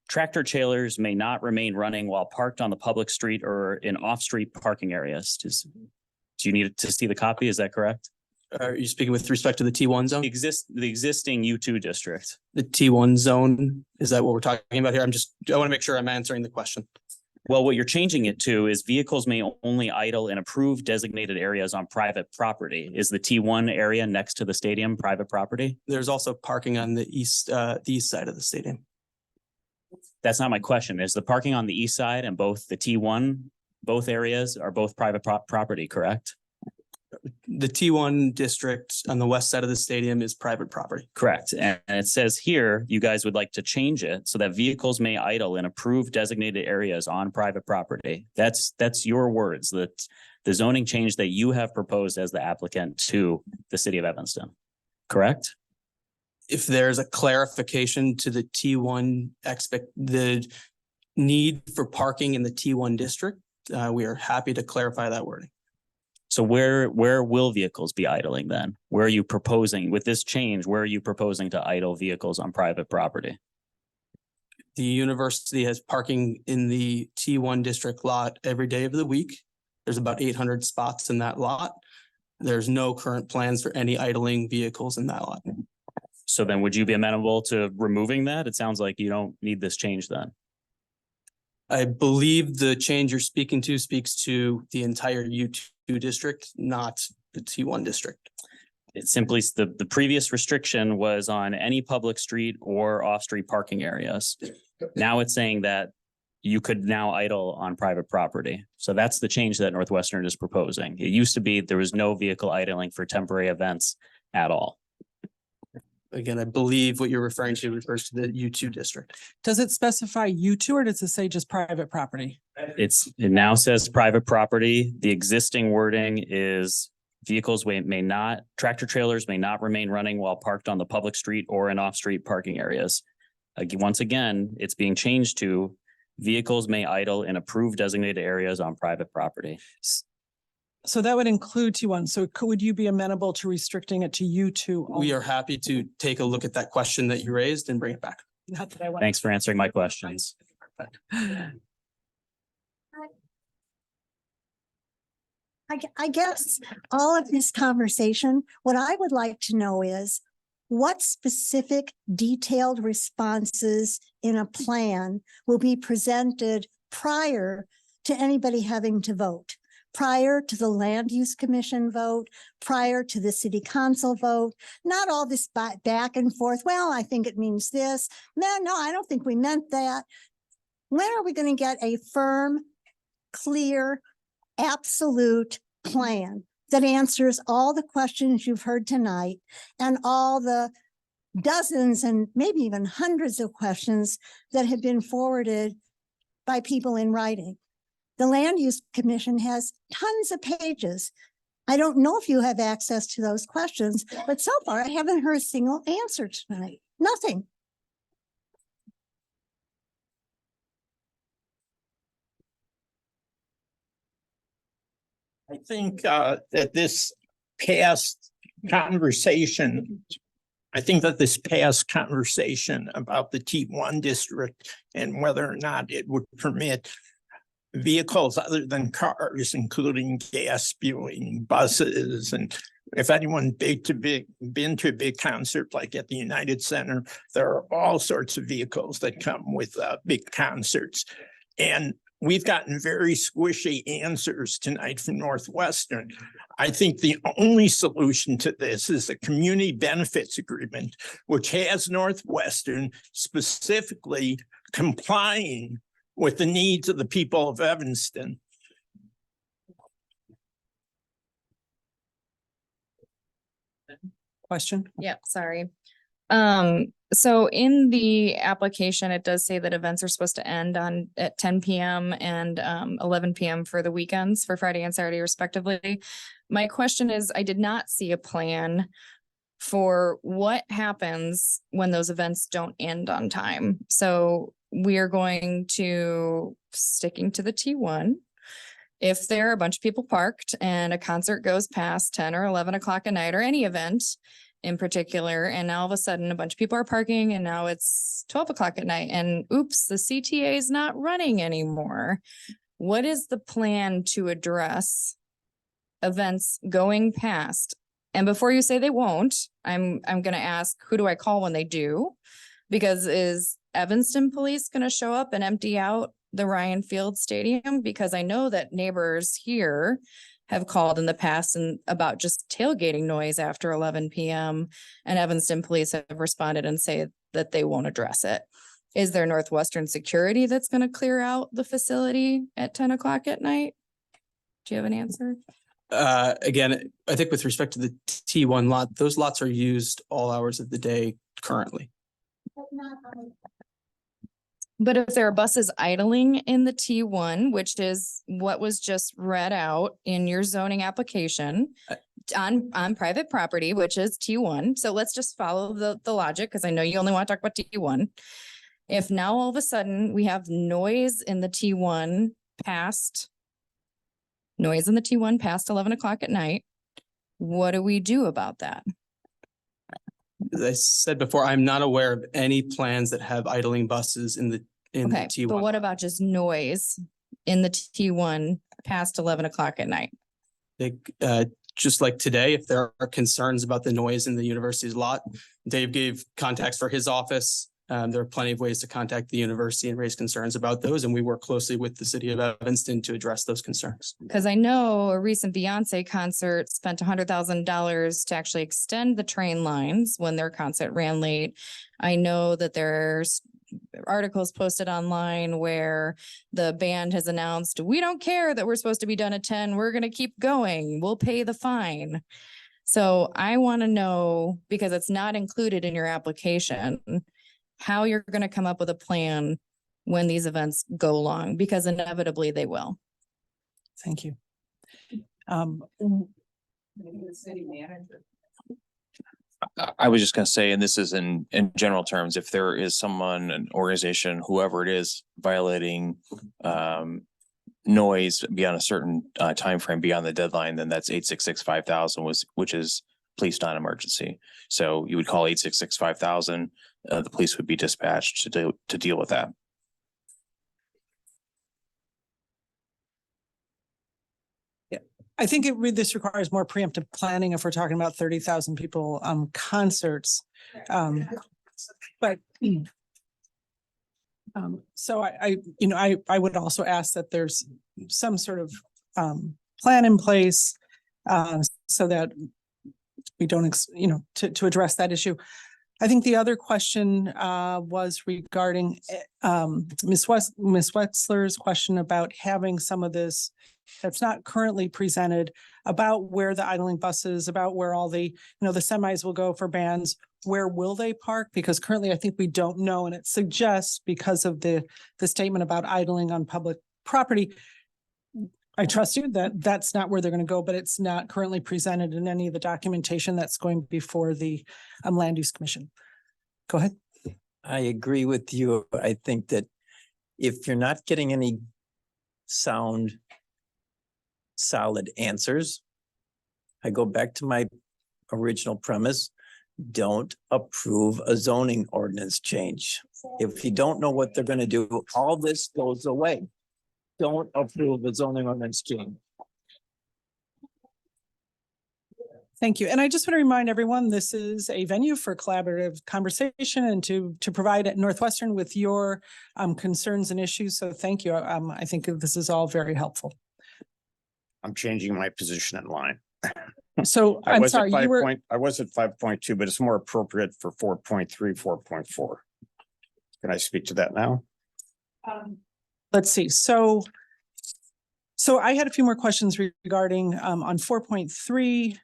tractor trailers may not remain running while parked on the public street or in off-street parking areas. Do you need to see the copy? Is that correct? Are you speaking with respect to the T1 zone? The existing U2 district. The T1 zone, is that what we're talking about here? I want to make sure I'm answering the question. Well, what you're changing it to is vehicles may only idle in approved designated areas on private property. Is the T1 area next to the stadium private property? There's also parking on the east side of the stadium. That's not my question. Is the parking on the east side and both the T1, both areas are both private property, correct? The T1 district on the west side of the stadium is private property. Correct. And it says here, you guys would like to change it so that vehicles may idle in approved designated areas on private property. That's your words, that the zoning change that you have proposed as the applicant to the city of Evanston, correct? If there's a clarification to the T1 the need for parking in the T1 district, we are happy to clarify that wording. So where will vehicles be idling then? Where are you proposing with this change? Where are you proposing to idle vehicles on private property? The university has parking in the T1 district lot every day of the week. There's about 800 spots in that lot. There's no current plans for any idling vehicles in that lot. So then would you be amenable to removing that? It sounds like you don't need this change then. I believe the change you're speaking to speaks to the entire U2 district, not the T1 district. It simply, the previous restriction was on any public street or off-street parking areas. Now it's saying that you could now idle on private property. So that's the change that Northwestern is proposing. It used to be there was no vehicle idling for temporary events at all. Again, I believe what you're referring to refers to the U2 district. Does it specify U2 or does it say just private property? It now says private property. The existing wording is vehicles may not, tractor trailers may not remain running while parked on the public street or in off-street parking areas. Once again, it's being changed to vehicles may idle in approved designated areas on private property. So that would include T1. So would you be amenable to restricting it to U2? We are happy to take a look at that question that you raised and bring it back. Not that I want. Thanks for answering my questions. I guess all of this conversation, what I would like to know is what specific detailed responses in a plan will be presented prior to anybody having to vote, prior to the Land Use Commission vote, prior to the City Council vote, not all this back and forth. Well, I think it means this. No, I don't think we meant that. When are we going to get a firm, clear, absolute plan that answers all the questions you've heard tonight and all the dozens and maybe even hundreds of questions that have been forwarded by people in writing? The Land Use Commission has tons of pages. I don't know if you have access to those questions, but so far I haven't heard a single answer tonight. Nothing. I think that this past conversation, I think that this past conversation about the T1 district and whether or not it would permit vehicles other than cars, including gas spewing buses, and if anyone been to a big concert like at the United Center, there are all sorts of vehicles that come with big concerts. And we've gotten very squishy answers tonight from Northwestern. I think the only solution to this is a community benefits agreement, which has Northwestern specifically complying with the needs of the people of Evanston. Question? Yeah, sorry. So in the application, it does say that events are supposed to end at 10 PM and 11 PM for the weekends, for Friday and Saturday respectively. My question is, I did not see a plan for what happens when those events don't end on time. So we are going to sticking to the T1. If there are a bunch of people parked and a concert goes past 10 or 11 o'clock at night, or any event in particular, and now all of a sudden a bunch of people are parking and now it's 12 o'clock at night and oops, the CTA is not running anymore. What is the plan to address events going past? And before you say they won't, I'm going to ask, who do I call when they do? Because is Evanston Police going to show up and empty out the Ryan Field Stadium? Because I know that neighbors here have called in the past and about just tailgating noise after 11 PM, and Evanston Police have responded and say that they won't address it. Is there Northwestern Security that's going to clear out the facility at 10 o'clock at night? Do you have an answer? Again, I think with respect to the T1 lot, those lots are used all hours of the day currently. But if there are buses idling in the T1, which is what was just read out in your zoning application on private property, which is T1. So let's just follow the logic, because I know you only want to talk about T1. If now all of a sudden we have noise in the T1 past 11 o'clock at night, what do we do about that? As I said before, I'm not aware of any plans that have idling buses in the Okay, T1. but what about just noise in the T1 past 11 o'clock at night? Just like today, if there are concerns about the noise in the university's lot, Dave gave contacts for his office. There are plenty of ways to contact the university and raise concerns about those, and we work closely with the city of Evanston to address those concerns. Because I know a recent Beyonce concert spent $100,000 to actually extend the train lines when their concert ran late. I know that there's articles posted online where the band has announced, we don't care that we're supposed to be done at 10, we're going to keep going, we'll pay the fine. So I want to know, because it's not included in your application, how you're going to come up with a plan when these events go long, because inevitably they will. Thank you. Maybe the city manager. I was just going to say, and this is in general terms, if there is someone, an organization, whoever it is, violating noise beyond a certain time frame, beyond the deadline, then that's 866-5000 which is police non-emergency. So you would call 866-5000. The police would be dispatched to deal with that. I think this requires more preemptive planning if we're talking about 30,000 people concerts. But so I would also ask that there's some sort of plan in place so that we don't, to address that issue. I think the other question was regarding Ms. Wexler's question about having some of this that's not currently presented, about where the idling buses, about where all the, the semis will go for bands, where will they park? Because currently I think we don't know, and it suggests, because of the statement about idling on public property, I trust you that that's not where they're going to go, but it's not currently presented in any of the documentation that's going before the Land Use Commission. Go ahead. I agree with you. I think that if you're not getting any sound, solid answers, I go back to my original premise. Don't approve a zoning ordinance change. If you don't know what they're going to do, all this goes away. Don't approve a zoning ordinance change. Thank you. And I just want to remind everyone, this is a venue for collaborative conversation and to provide Northwestern with your concerns and issues. So thank you. I think this is all very helpful. I'm changing my position in line. So I I'm was at sorry, you were, I was at 5.2, but it's more appropriate for 4.3, 4.4. Can I speak to that now? let's see. So I had a few more questions regarding on 4.3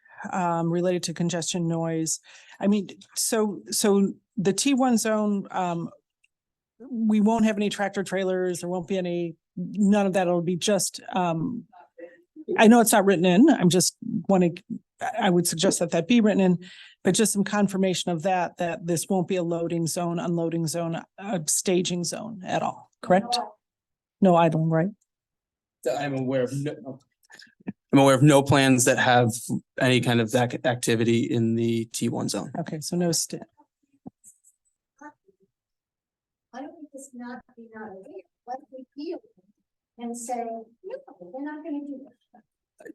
related to congestion noise. I mean, so the T1 zone, we won't have any tractor trailers. There won't be any, none of that. It'll be just, I know it's not written in. I'm just I would suggest that be written in, but just some confirmation of that this won't be a loading zone, unloading zone, a staging zone at all, correct? No idling, right? I'm aware of no plans that have any kind of that activity in the T1 zone. Okay, so no Why don't we just not be not aware? What if we feel and say, no, we're not gonna do that?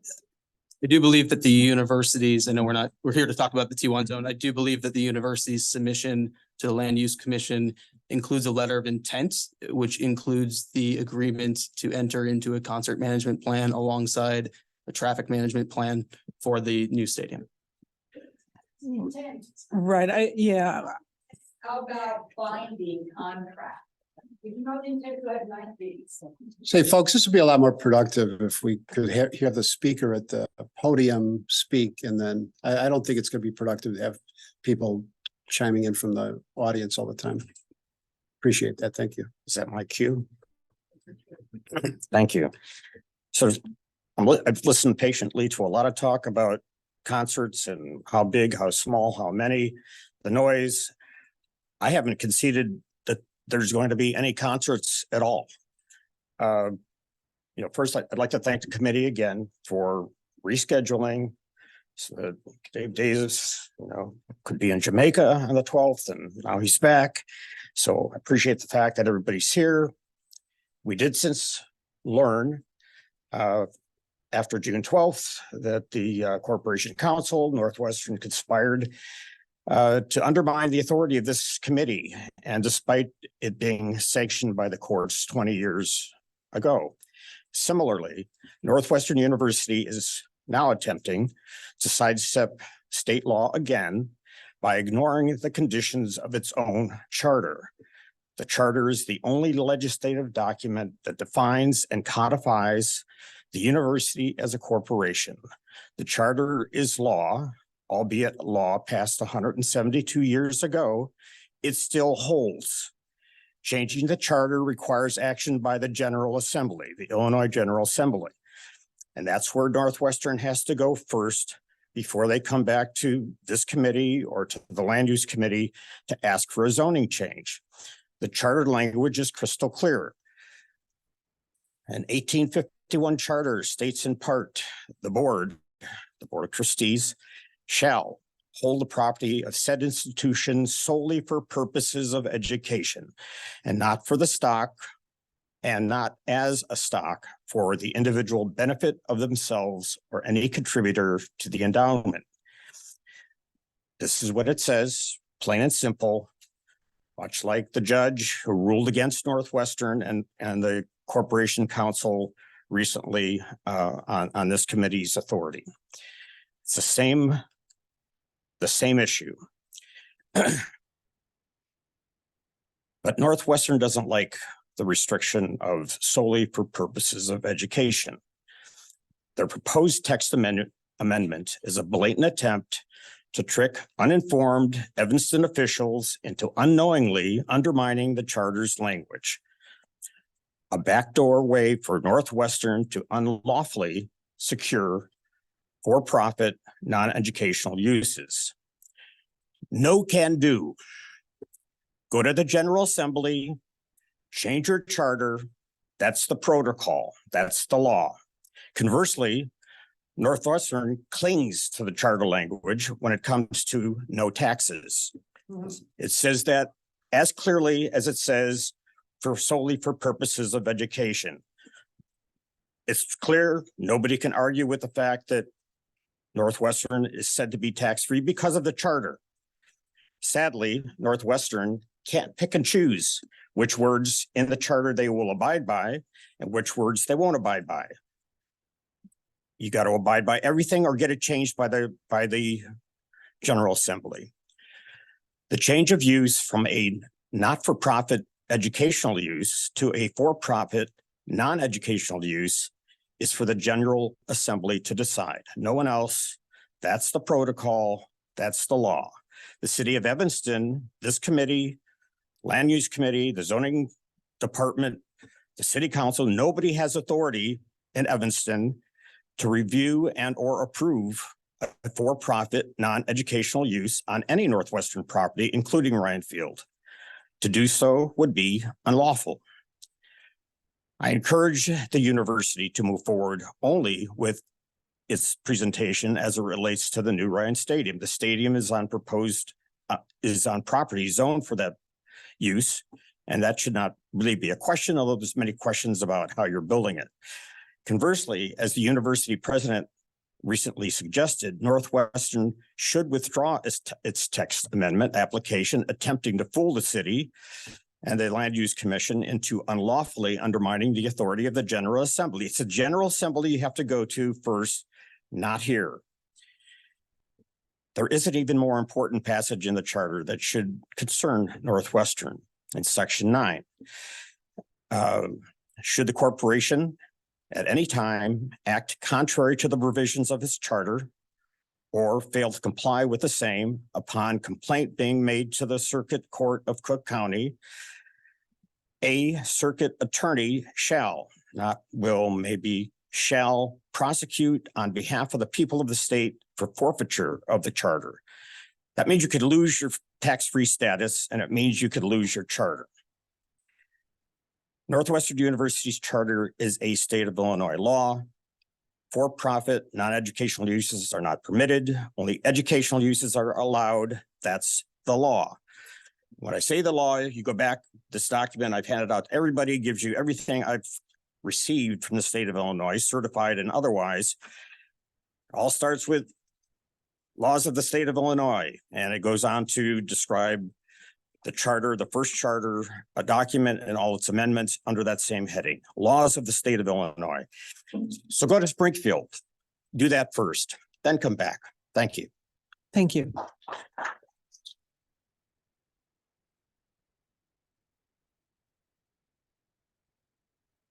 I do believe that the universities, I know we're here to talk about the T1 zone. I do believe that the university's submission to the Land Use Commission includes a letter of intent, which includes the agreement to enter into a concert management plan alongside a traffic management plan for the new stadium. Right, yeah. How about binding contract? If you don't intend to have 90. Say, folks, this would be a lot more productive if we could hear the speaker at the podium speak, and then I don't think it's going to be productive to have people chiming in from the audience all the time. Appreciate that. Thank you. Is that my cue? Thank you. So I've listened patiently to a lot of talk about concerts and how big, how small, how many, the noise. I haven't conceded that there's going to be any concerts at all. First, I'd like to thank the committee again for rescheduling. So Dave Davis, could be in Jamaica on the 12th, and now he's back. So I appreciate the fact that everybody's here. We did since learn after June 12th that the Corporation Council, Northwestern, conspired to undermine the authority of this committee. And despite it being sanctioned by the courts 20 years ago. Similarly, Northwestern University is now attempting to sidestep state law again by ignoring the conditions of its own charter. The charter is the only legislative document that defines and codifies the university as a corporation. The charter is law, albeit law passed 172 years ago. It still holds. Changing the charter requires action by the General Assembly, the Illinois General Assembly. And that's where Northwestern has to go first before they come back to this committee or to the Land Use Committee to ask for a zoning change. The charter language is crystal clear. An 1851 charter states in part, the Board of Trustees shall hold the property of said institution solely for purposes of education and not for the stock and not as a stock for the individual benefit of themselves or any contributor to the endowment. This is what it says, plain and simple, much like the judge who ruled against Northwestern and the Corporation Council recently on this committee's authority. It's the same issue. But Northwestern doesn't like the restriction of solely for purposes of education. Their proposed text amendment is a blatant attempt to trick uninformed Evanston officials into unknowingly undermining the charter's language. a backdoor way for Northwestern to unlawfully secure for-profit, non-educational uses. No can do. Go to the General Assembly, change your charter. That's the protocol. That's the law. Conversely, Northwestern clings to the charter language when it comes to no taxes. It says that as clearly as it says for solely for purposes of education. It's clear, nobody can argue with the fact that Northwestern is said to be tax-free because of the charter. Sadly, Northwestern can't pick and choose which words in the charter they will abide by and which words they won't abide by. You got to abide by everything or get it changed by the General Assembly. The change of use from a not-for-profit educational use to a for-profit non-educational use is for the General Assembly to decide. No one else. That's the protocol. That's the law. The city of Evanston, this committee, land use committee, the zoning department, the city council, nobody has authority in Evanston to review and or approve a for-profit non-educational use on any Northwestern property, including Ryan Field. To do so would be unlawful. I encourage the university to move forward only with its presentation as it relates to the new Ryan Stadium. The stadium is on property zoned for that use, and that should not really be a question, although there's many questions about how you're building it. Conversely, as the university president recently suggested, Northwestern should withdraw its text amendment application, attempting to fool the city and the Land Use Commission into unlawfully undermining the authority of the General Assembly. It's the General Assembly you have to go to first, not here. There is an even more important passage in the charter that should concern Northwestern in Section 9. Should the corporation at any time act contrary to the provisions of its charter or fail to comply with the same upon complaint being made to the Circuit Court of Cook County, a circuit attorney shall, not will, maybe shall prosecute on behalf of the people of the state for forfeiture of the charter. That means you could lose your tax-free status, and it means you could lose your charter. Northwestern University's charter is a state of Illinois law. For-profit, non-educational uses are not permitted. Only educational uses are allowed. That's the law. When I say the law, you go back, this document I've handed out to everybody, gives you everything I've received from the state of Illinois, certified and otherwise. It all starts with laws of the state of Illinois, and it goes on to describe the charter, the first charter, a document and all its amendments under that same heading, laws of the state of Illinois. So go to Springfield, do that first, then come back. Thank you. Thank you.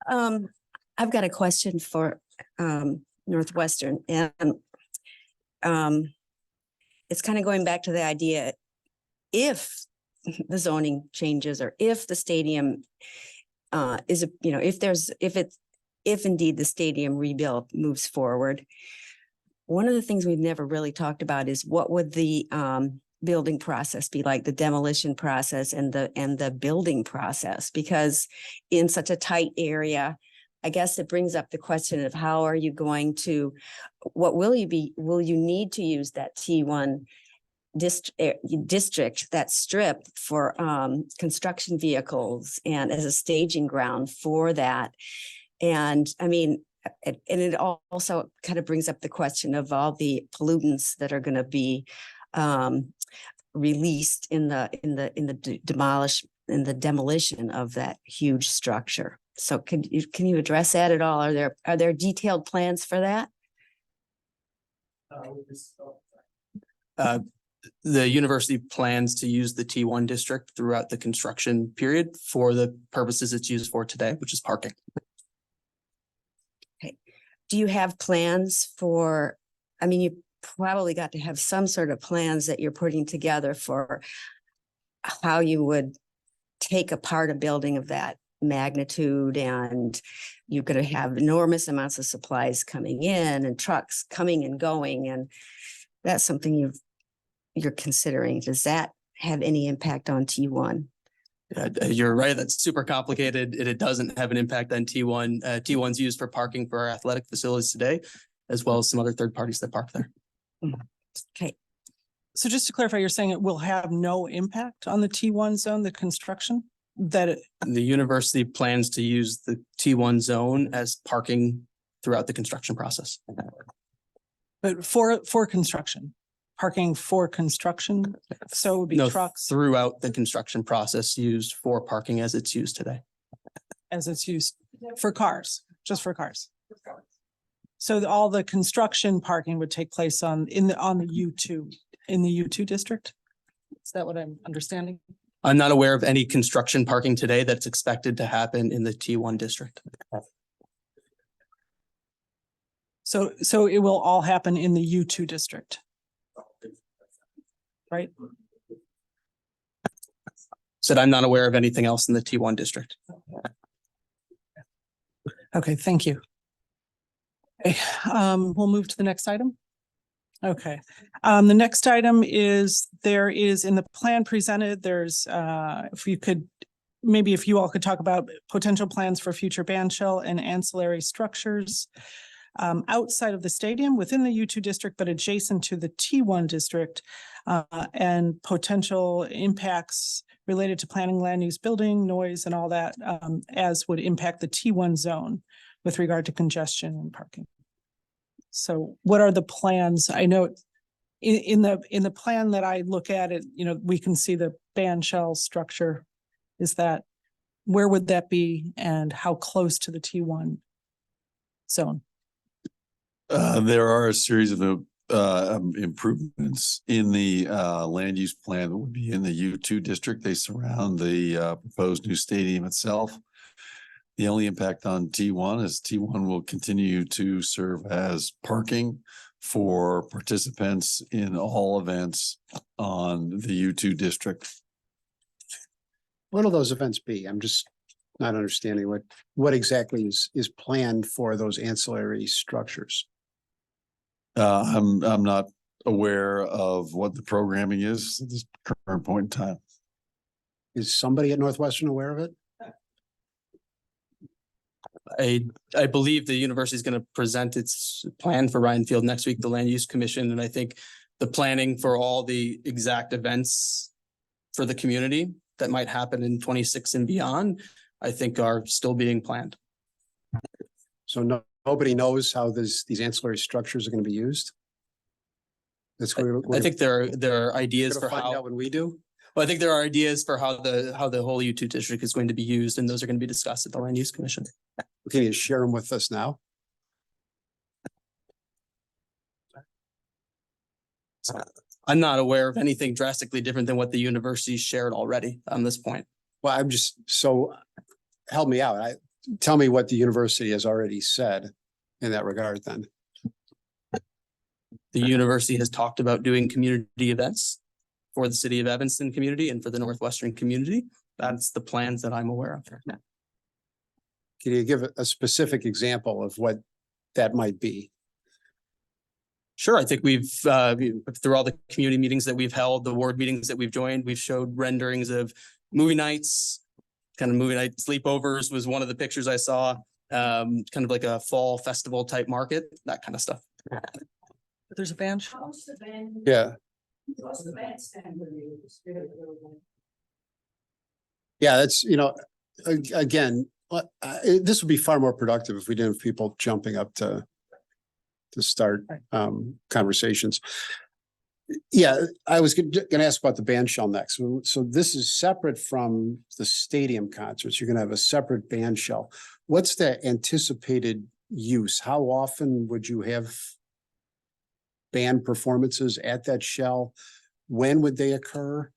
I've got a question for Northwestern, and it's kind of going back to the idea, if the zoning changes or if the stadium if indeed the stadium rebuild moves forward, one of the things we've never really talked about is what would the building process be like, the demolition process and the building process, because in such a tight area, I guess it brings up the question of how are you going to, will you need to use that T1 district, that strip for construction vehicles and as a staging ground for that. And I mean, and it also kind of brings up the question of all the pollutants that are going to be released in the demolition of that huge structure. So can you address that at all? Are there detailed plans for that? The university plans to use the T1 district throughout the construction period for the purposes it's used for today, which is parking. Okay. Do you have plans for, I mean, you probably got to have some sort of plans that you're putting together for how you would take apart a building of that magnitude, and you're going to have enormous amounts of supplies coming in and trucks coming and going. And that's something you're considering. Does that have any impact on T1? You're right. That's super complicated. It doesn't have an impact on T1. T1's used for parking for our athletic facilities today, as well as some other third parties that park there. Okay. So just to clarify, you're saying it will have no impact on the T1 zone, the construction? That The university plans to use the T1 zone as parking throughout the construction process. but for construction, parking for construction, so it would be No, trucks throughout the construction process used for parking as it's used today. as it's used for cars, just for cars. So all the construction parking would take place on the U2, in the U2 district? Is that what I'm understanding? I'm not aware of any construction parking today that's expected to happen in the T1 district. So it will all happen in the U2 district? Right? Said I'm not aware of anything else in the T1 district. Okay, thank you. Okay, we'll move to the next item. Okay, the next item is, there is in the plan presented, there's, if you all could talk about potential plans for future band shell and ancillary structures outside of the stadium within the U2 district, but adjacent to the T1 district, and potential impacts related to planning, land use, building, noise, and all that, as would impact the T1 zone with regard to congestion and parking. So what are the plans? I know in the plan that I look at it, we can see the band shell structure. Where would that be, and how close to the T1 zone? There are a series of improvements in the land use plan that would be in the U2 district. They surround the proposed new stadium itself. The only impact on T1 is T1 will continue to serve as parking for participants in all events on the U2 district. What will those events be? I'm just not understanding what exactly is planned for those ancillary structures. I'm not aware of what the programming is at this current point in time. Is somebody at Northwestern aware of it? I believe the university is going to present its plan for Ryan Field next week, the Land Use Commission, and I think the planning for all the exact events for the community that might happen in 26 and beyond, I think are still being planned. So nobody knows how these ancillary structures are going to be used? I think there are ideas for find how. out when we do. Well, I think there are ideas for how the whole U2 district is going to be used, and those are going to be discussed at the Land Use Commission. Can you share them with us now? I'm not aware of anything drastically different than what the university shared already on this point. Well, help me out. Tell me what the university has already said in that regard then. The university has talked about doing community events for the city of Evanston community and for the Northwestern community. That's the plans that I'm aware of. Can you give a specific example of what that might be? Sure. I think we've, through all the community meetings that we've held, the ward meetings that we've joined, we've showed renderings of movie nights, kind of movie night sleepovers was one of the pictures I saw, kind of like a fall festival type market, that kind of stuff. There's a band. Yeah. Yeah, that's, again, this would be far more productive if we didn't have people jumping up to start conversations. Yeah, I was going to ask about the band shell next. So this is separate from the stadium concerts. You're going to have a separate band shell. What's the anticipated use? How often would you have band performances at that shell? When would they occur?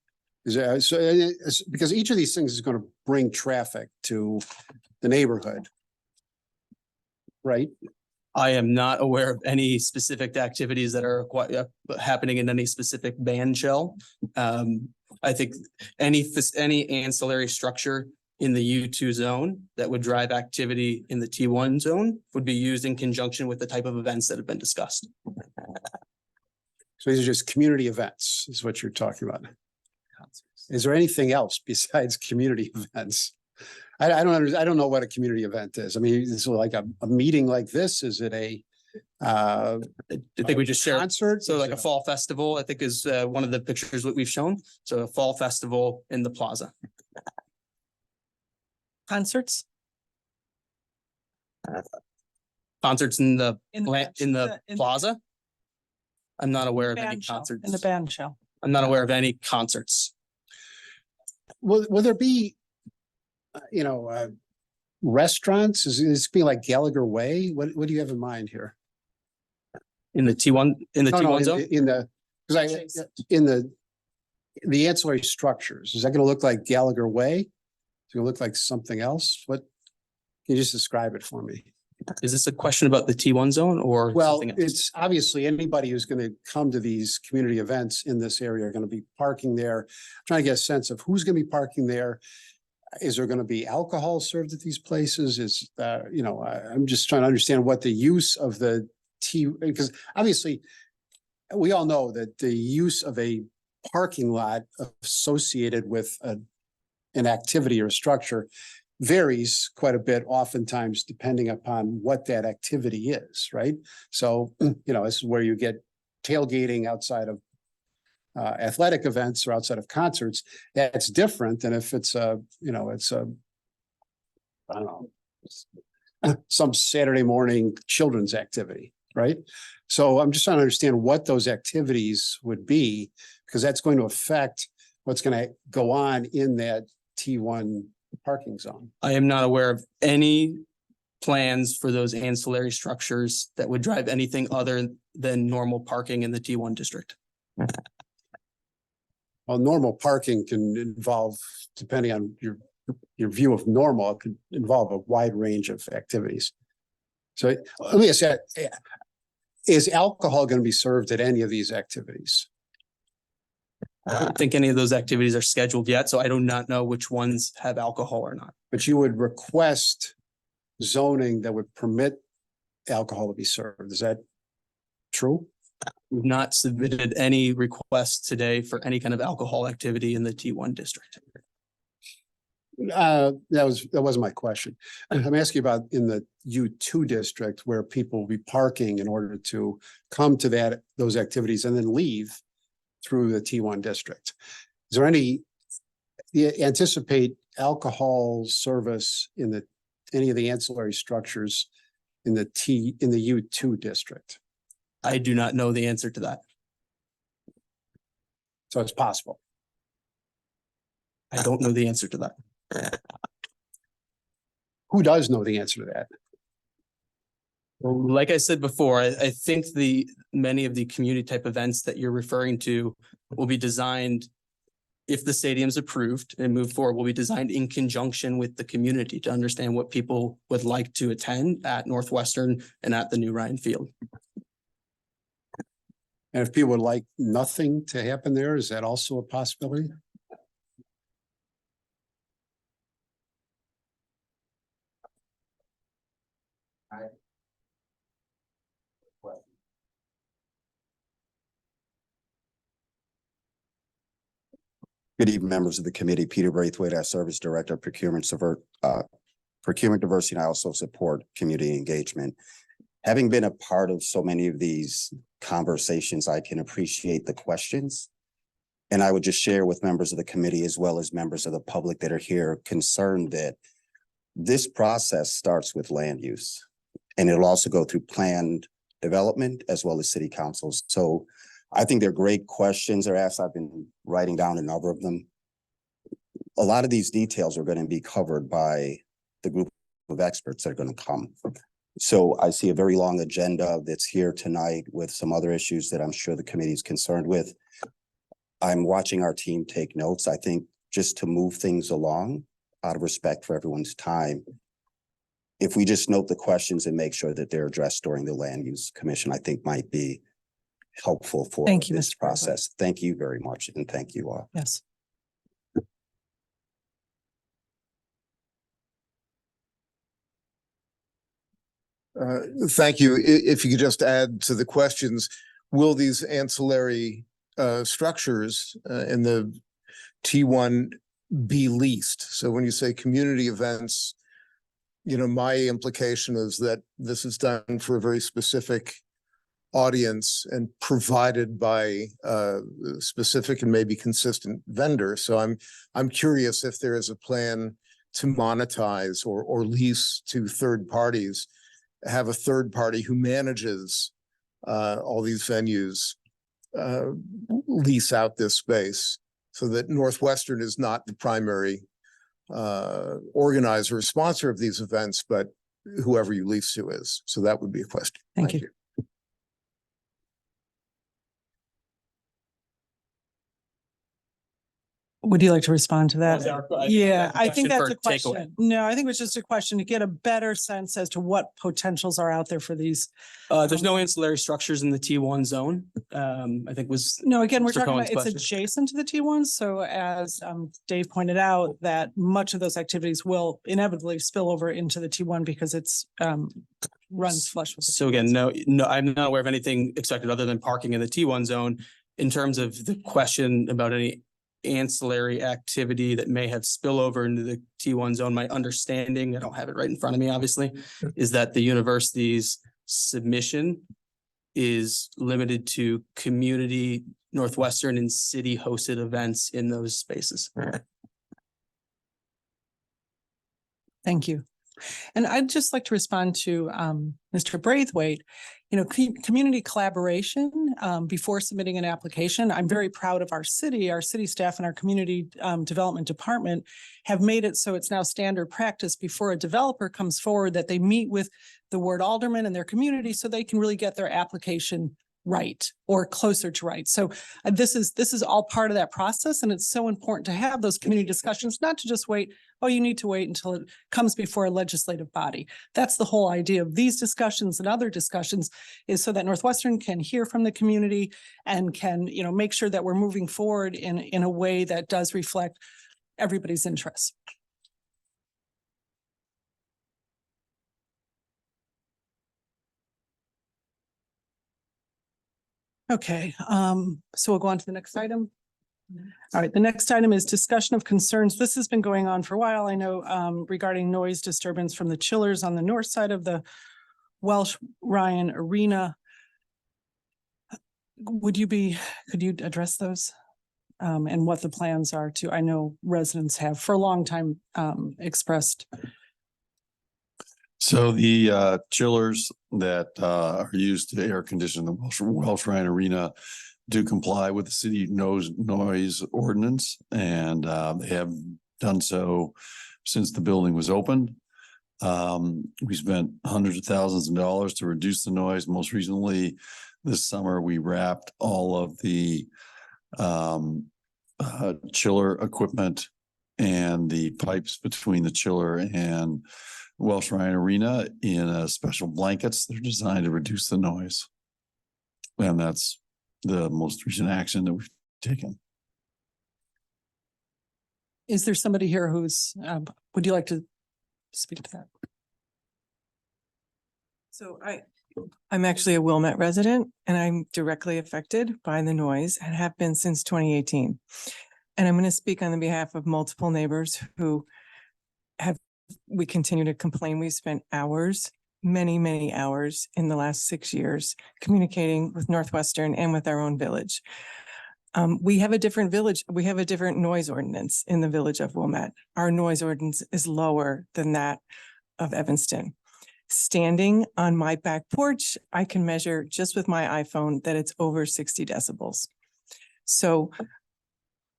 Because each of these things is going to bring traffic to the neighborhood, right? I am not aware of any specific activities that are happening in any specific band shell. I think any ancillary structure in the U2 zone that would drive activity in the T1 zone would be used in conjunction with the type of events that have been discussed. So these are just community events is what you're talking about. Is there anything else besides community events? I don't know what a community event is. I mean, is it like a meeting like this? Is it a I think we just shared. concert? So Is like it a fall festival, I think is one of the pictures that we've shown. So a fall festival in the plaza. Concerts? Concerts in the In the plaza. I'm not aware of any band shell, concerts. in the band shell. I'm not aware of any concerts. Will there be, restaurants? Is this be like Gallagher Way? What do you have in mind here? In the T1, in the No, no, T1 zone? in the, because in the ancillary structures, is that going to look like Gallagher Way? Is it going to look like something else? What, can you just describe it for me? Is this a question about the T1 zone or Well, something else? it's obviously anybody who's going to come to these community events in this area are going to be parking there. Trying to get a sense of who's going to be parking there. Is there going to be alcohol served at these places? I'm just trying to understand what the use of the because obviously we all know that the use of a parking lot associated with an activity or a structure varies quite a bit, oftentimes depending upon what that activity is, right? So, this is where you get tailgating outside of athletic events or outside of concerts. That's different than if it's I don't know, some Saturday morning children's activity, right? So I'm just trying to understand what those activities would be, because that's going to affect what's going to go on in that T1 parking zone. I am not aware of any plans for those ancillary structures that would drive anything other than normal parking in the T1 district. Well, normal parking can involve, depending on your view of normal, it could involve a wide range of activities. So let me ask you, is alcohol going to be served at any of these activities? I don't think any of those activities are scheduled yet, so I do not know which ones have alcohol or not. But you would request zoning that would permit alcohol to be served. Is that true? We've not submitted any requests today for any kind of alcohol activity in the T1 district. That wasn't my question. I'm asking about in the U2 district where people will be parking in order to come to those activities and then leave through the T1 district. Is there you anticipate alcohol service in any of the ancillary structures in the U2 district? I do not know the answer to that. So it's possible. I don't know the answer to that. Who does know the answer to that? Well, like I said before, I think many of the community type events that you're referring to will be designed, if the stadium's approved and move forward, will be designed in conjunction with the community to understand what people would like to attend at Northwestern and at the new Ryan Field. And if people would like nothing to happen there, is that also a possibility? Good evening, members of the committee. Peter Braithwaite, our Service Director of Procurement Diversity, and I also support community engagement. Having been a part of so many of these conversations, I can appreciate the questions. And I would just share with members of the committee as well as members of the public that are here concerned that this process starts with land use. And it'll also go through planned development as well as city councils. So I think they're great questions they're asked. I've been writing down a number of them. A lot of these details are going to be covered by the group of experts that are going to come. So I see a very long agenda that's here tonight with some other issues that I'm sure the committee is concerned with. I'm watching our team take notes. I think just to move things along out of respect for everyone's time, if we just note the questions and make sure that they're addressed during the land use commission, I think might be helpful for this process. Thank you very much. And thank you all. Yes. Thank you. If you could just add to the questions, will these ancillary structures in the T1 be leased? So when you say community events, my implication is that this is done for a very specific audience and provided by a specific and maybe consistent vendor. So I'm curious if there is a plan to monetize or lease to third parties, have a third party who manages all these venues, lease out this space so that Northwestern is not the primary organizer or sponsor of these events, but whoever you lease to is. So that would be a question. Thank you. Would you like to respond to that? Yeah, I think that's a question. No, I think it was just a question to get a better sense as to what potentials are out there for these. There's no ancillary structures in the T1 zone. I think was. No, again, we're Mr. talking Cohen's about it's question. adjacent to the T1. So as Dave pointed out, that much of those activities will inevitably spill over into the T1 because it's runs flush with. So again, no, I'm not aware of anything expected other than parking in the T1 zone. In terms of the question about any ancillary activity that may have spillover into the T1 zone, my understanding, I don't have it right in front of me, obviously, is that the university's submission is limited to community Northwestern and city hosted events in those spaces. Thank you. And I'd just like to respond to Mr. Braithwaite. Community collaboration before submitting an application. I'm very proud of our city staff and our community development department have made it so it's now standard practice before a developer comes forward that they meet with the ward alderman and their community so they can really get their application right or closer to right. So this is all part of that process. And it's so important to have those community discussions, not to just wait. Oh, you need to wait until it comes before a legislative body. That's the whole idea of these discussions and other discussions, is so that Northwestern can hear from the community and can, make sure that we're moving forward in a way that does reflect everybody's interests. Okay, so we'll go on to the next item. All right, the next item is discussion of concerns. This has been going on for a while, I know, regarding noise disturbance from the chillers on the north side of the Welsh Ryan Arena. Could you address those? And what the plans are to, I know residents have for a long time expressed. So the chillers that are used to air condition the Welsh Ryan Arena do comply with the city noise ordinance, and they have done so since the building was opened. We spent hundreds of thousands of dollars to reduce the noise. Most recently, this summer, we wrapped all of the chiller equipment and the pipes between the chiller and Welsh Ryan Arena in special blankets. They're designed to reduce the noise. And that's the most recent action that we've taken. Is there somebody here who's, would you like to speak to that? So I'm actually a Wilmette resident and I'm directly affected by the noise and have been since 2018. And I'm going to speak on the behalf of multiple neighbors who we continue to complain. We've spent hours, many hours in the last 6 years communicating with Northwestern and with our own village. We have a different village. We have a different noise ordinance in the village of Wilmette. Our noise ordinance is lower than that of Evanston. Standing on my back porch, I can measure just with my iPhone that it's over 60 decibels. So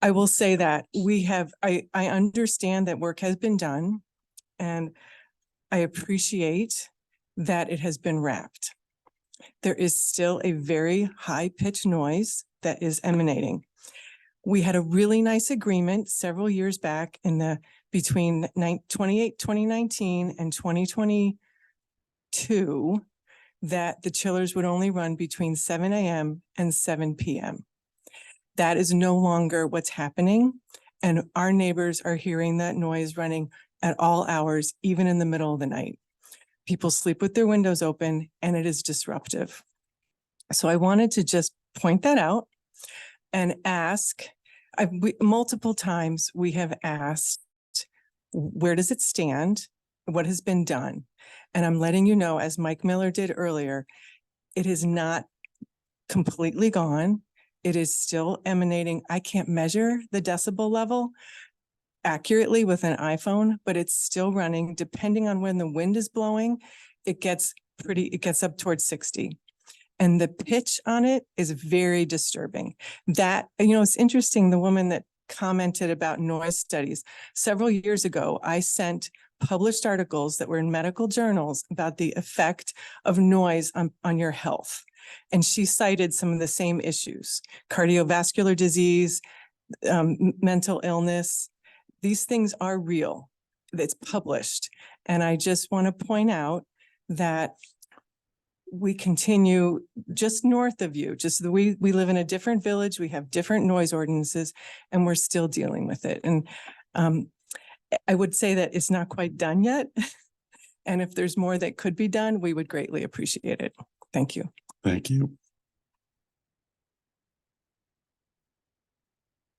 I will say that I understand that work has been done and I appreciate that it has been wrapped. There is still a very high pitched noise that is emanating. We had a really nice agreement several years back between 2019 and 2022 that the chillers would only run between 7 a.m. and 7 p.m. That is no longer what's happening. And our neighbors are hearing that noise running at all hours, even in the middle of the night. People sleep with their windows open and it is disruptive. So I wanted to just point that out and ask, multiple times we have asked, where does it stand? What has been done? And I'm letting you know, as Mike Miller did earlier, it is not completely gone. It is still emanating. I can't measure the decibel level accurately with an iPhone, but it's still running. Depending on when the wind is blowing, it gets up towards 60. And the pitch on it is very disturbing. That, it's interesting, the woman that commented about noise studies. Several years ago, I sent published articles that were in medical journals about the effect of noise on your health. And she cited some of the same issues: cardiovascular disease, mental illness. These things are real. It's published. And I just want to point out that we continue just north of you, we live in a different village. We have different noise ordinances and we're still dealing with it. And I would say that it's not quite done yet. And if there's more that could be done, we would greatly appreciate it. Thank you. Thank you.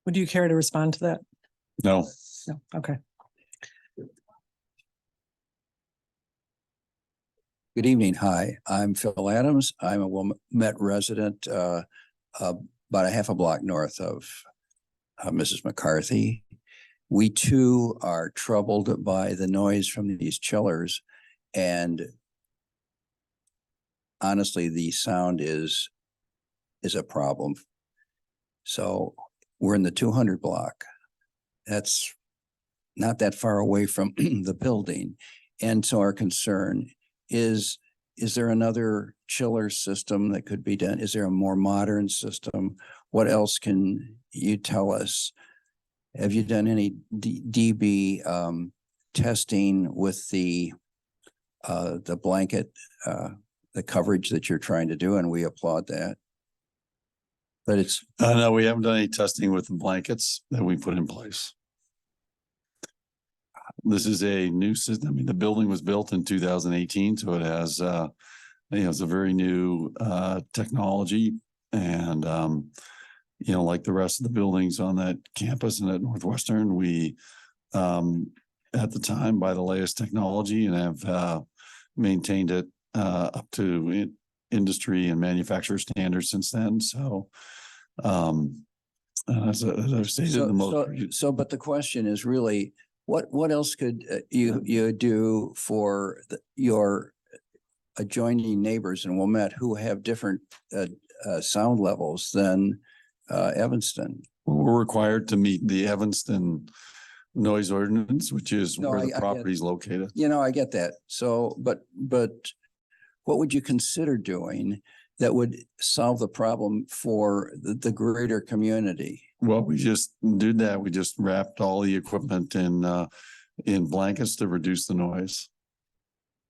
Would you care to respond to that? No. No, okay. Good evening. Hi, I'm Phil Adams. I'm a Wilmette resident, about a half a block north of Mrs. McCarthy. We too are troubled by the noise from these chillers, and honestly, the sound is a problem. So we're in the 200 block. That's not that far away from the building. And so our concern is there another chiller system that could be done? Is there a more modern system? What else can you tell us? Have you done any dB testing with the blanket, the coverage that you're trying to do? And we applaud that. But it's No, we haven't done any testing with the blankets that we put in place. This is a new system. I mean, the building was built in 2018, so it has, it's a very new technology. And, like the rest of the buildings on that campus and at Northwestern, we, at the time, buy the latest technology and have maintained it up to industry and manufacturer standards since then. So, as I've stated, but the question is really, what else could you do for your adjoining neighbors in Wilmette who have different sound levels than Evanston? We're required to meet the Evanston noise ordinance, which is where the property is located. I get that. So, but what would you consider doing that would solve the problem for the greater community? Well, we just did that. We just wrapped all the equipment in blankets to reduce the noise.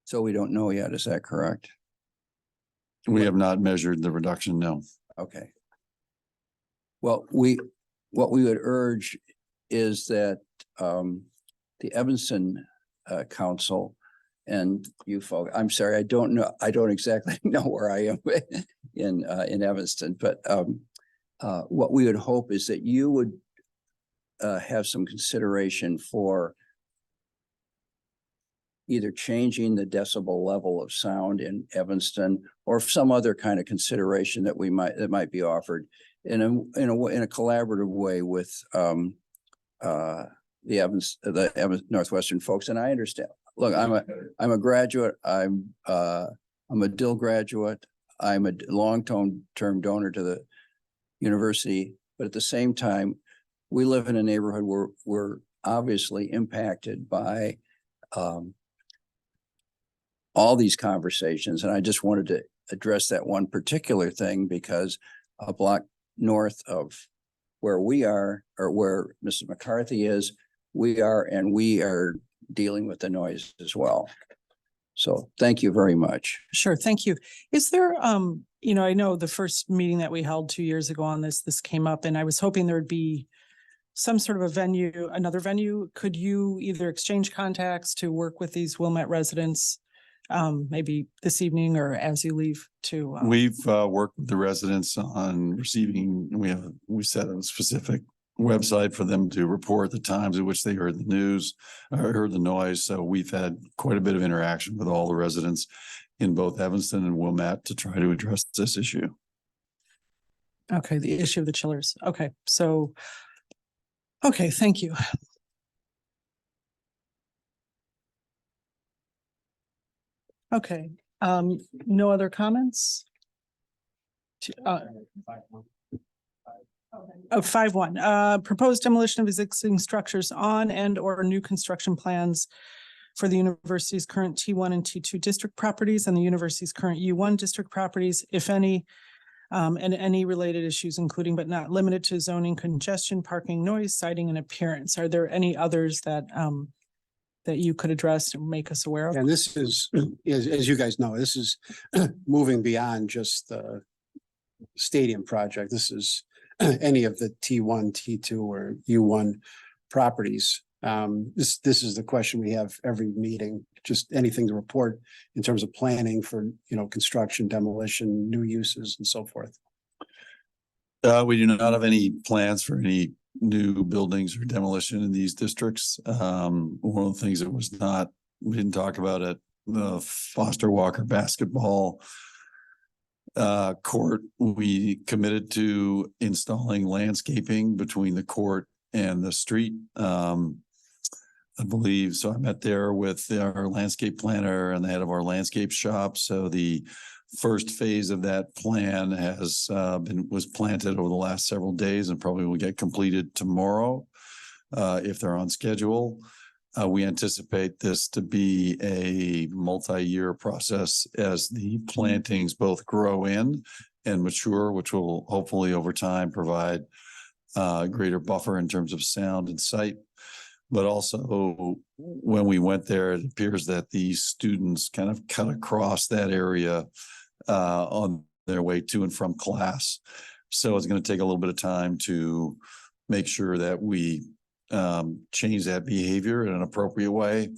So we don't know yet. Is that correct? We have not measured the reduction, no. Okay. Well, what we would urge is that the Evanston Council and you folks, I'm sorry, I don't exactly know where I am in Evanston, but what we would hope is that you would have some consideration for either changing the decibel level of sound in Evanston or some other kind of consideration that might be offered in a collaborative way with the Northwestern folks. And I understand. Look, I'm a graduate. I'm a Dill graduate. I'm a long-term donor to the university, but at the same time, we live in a neighborhood where we're obviously impacted by all these conversations. And I just wanted to address that one particular thing because a block north of where we are, or where Mrs. McCarthy is, we are dealing with the noise as well. So thank you very much. Sure. Thank you. Is there, I know the first meeting that we held 2 years ago on this came up, and I was hoping there would be some sort of a venue, another venue. Could you either exchange contacts to work with these Wilmette residents maybe this evening or as you leave to? We've worked with the residents on receiving, we set a specific website for them to report the times at which they heard the news or heard the noise. So we've had quite a bit of interaction with all the residents in both Evanston and Wilmette to try to address this issue. Okay, the issue of the chillers. Okay, so, okay, thank you. Okay, no other comments? Oh, 5.1, proposed demolition of existing structures on and or new construction plans for the university's current T1 and T2 district properties and the university's current U1 district properties, if any, and any related issues, including but not limited to zoning, congestion, parking, noise, sighting, and appearance. Are there any others that that you could address and make us aware of? And this is, as you guys know, this is moving beyond just the stadium project. This is any of the T1, T2, or U1 properties. This is the question we have every meeting, just anything to report in terms of planning for, construction, demolition, new uses and so forth. We do not have any plans for any new buildings or demolition in these districts. One of the things that we didn't talk about at the Foster Walker basketball court, we committed to installing landscaping between the court and the street. I believe, so I met there with our landscape planner and the head of our landscape shop. So the first phase of that plan was planted over the last several days and probably will get completed tomorrow if they're on schedule. We anticipate this to be a multi-year process as the plantings both grow in and mature, which will hopefully over time provide greater buffer in terms of sound and sight. But also when we went there, it appears that the students kind of cut across that area on their way to and from class. So it's going to take a little bit of time to make sure that we change that behavior in an appropriate way.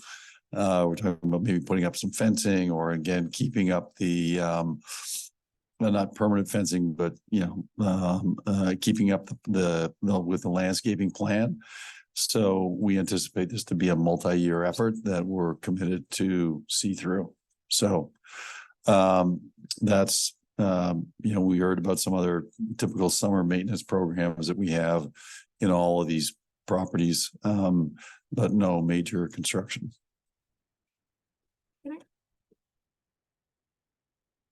We're talking about maybe putting up some fencing or again, keeping up the not permanent fencing, but keeping up with the landscaping plan. So we anticipate this to be a multi-year effort that we're committed to see through. So that's, we heard about some other typical summer maintenance programs that we have in all of these properties, but no major construction. Can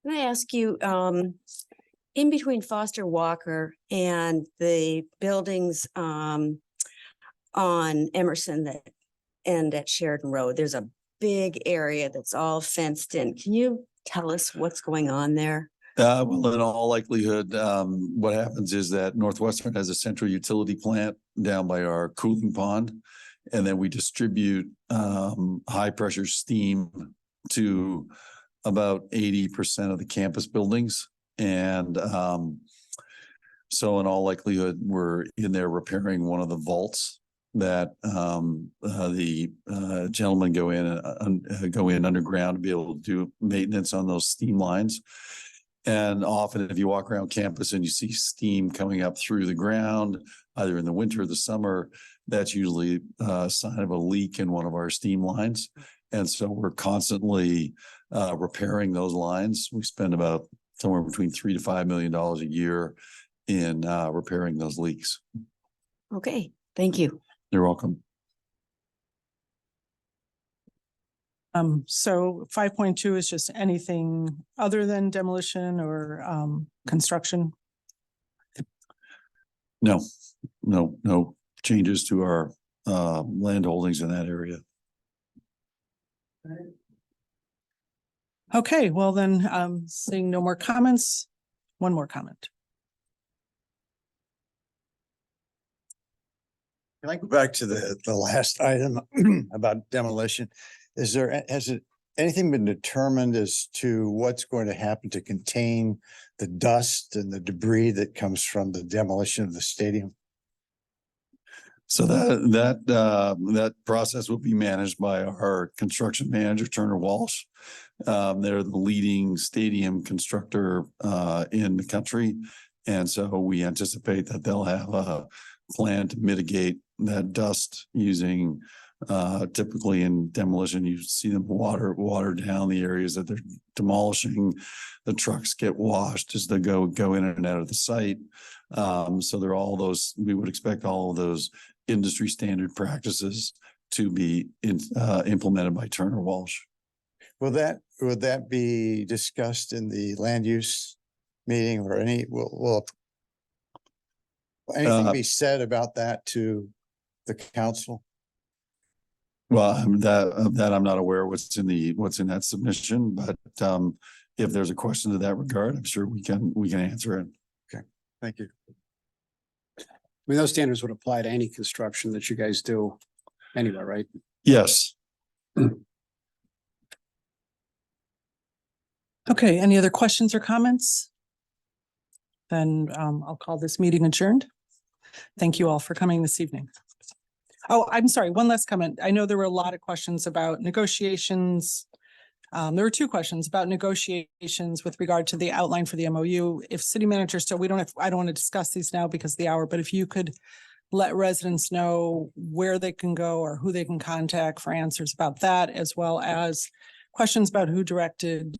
I ask you, in between Foster Walker and the buildings on Emerson and at Sheridan Road, there's a big area that's all fenced in. Can you tell us what's going on there? Well, in all likelihood, what happens is that Northwestern has a central utility plant down by our cooling pond, and then we distribute high pressure steam to about 80% of the campus buildings. And so in all likelihood, we're in there repairing one of the vaults that the gentlemen go in underground to be able to do maintenance on those steam lines. And often if you walk around campus and you see steam coming up through the ground, either in the winter or the summer, that's usually a sign of a leak in one of our steam lines. And so we're constantly repairing those lines. We spend about somewhere between $3 to $5 million a year in repairing those leaks. Okay, thank you. You're welcome. So 5.2 is just anything other than demolition or construction? No changes to our land holdings in that area. Okay, well then, seeing no more comments, one more comment. Can I go back to the last item about demolition? Has anything been determined as to what's going to happen to contain the dust and the debris that comes from the demolition of the stadium? So that process will be managed by our construction manager, Turner Walsh. They're the leading stadium constructor in the country. And so we anticipate that they'll have a plan to mitigate that dust using typically in demolition, you see them water down the areas that they're demolishing. The trucks get washed as they go in and out of the site. So there are all those, we would expect all of those industry standard practices to be implemented by Turner Walsh. Would that be discussed in the land use meeting or will anything be said about that to the council? Well, that I'm not aware what's in that submission, but if there's a question to that regard, I'm sure we can answer it. Okay, thank you. I mean, those standards would apply to any construction that you guys do anyway, right? Yes. Okay, any other questions or comments? Then I'll call this meeting adjourned. Thank you all for coming this evening. Oh, I'm sorry, one last comment. I know there were a lot of questions about negotiations. There were two questions about negotiations with regard to the outline for the MOU. If city manager still, I don't want to discuss these now because of the hour, but if you could let residents know where they can go or who they can contact for answers about that, as well as questions about who directed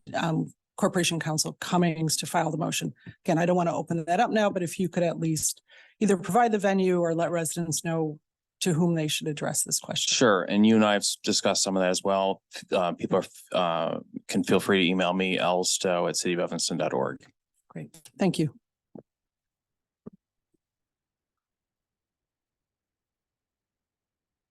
Corporation Counsel Cummings to file the motion. Again, I don't want to open that up now, but if you could at least either provide the venue or let residents know to whom they should address this question. Sure. And you and I have discussed some of that as well. People can feel free to email me, lstowe@cityofelvanston.org. Great. Thank you.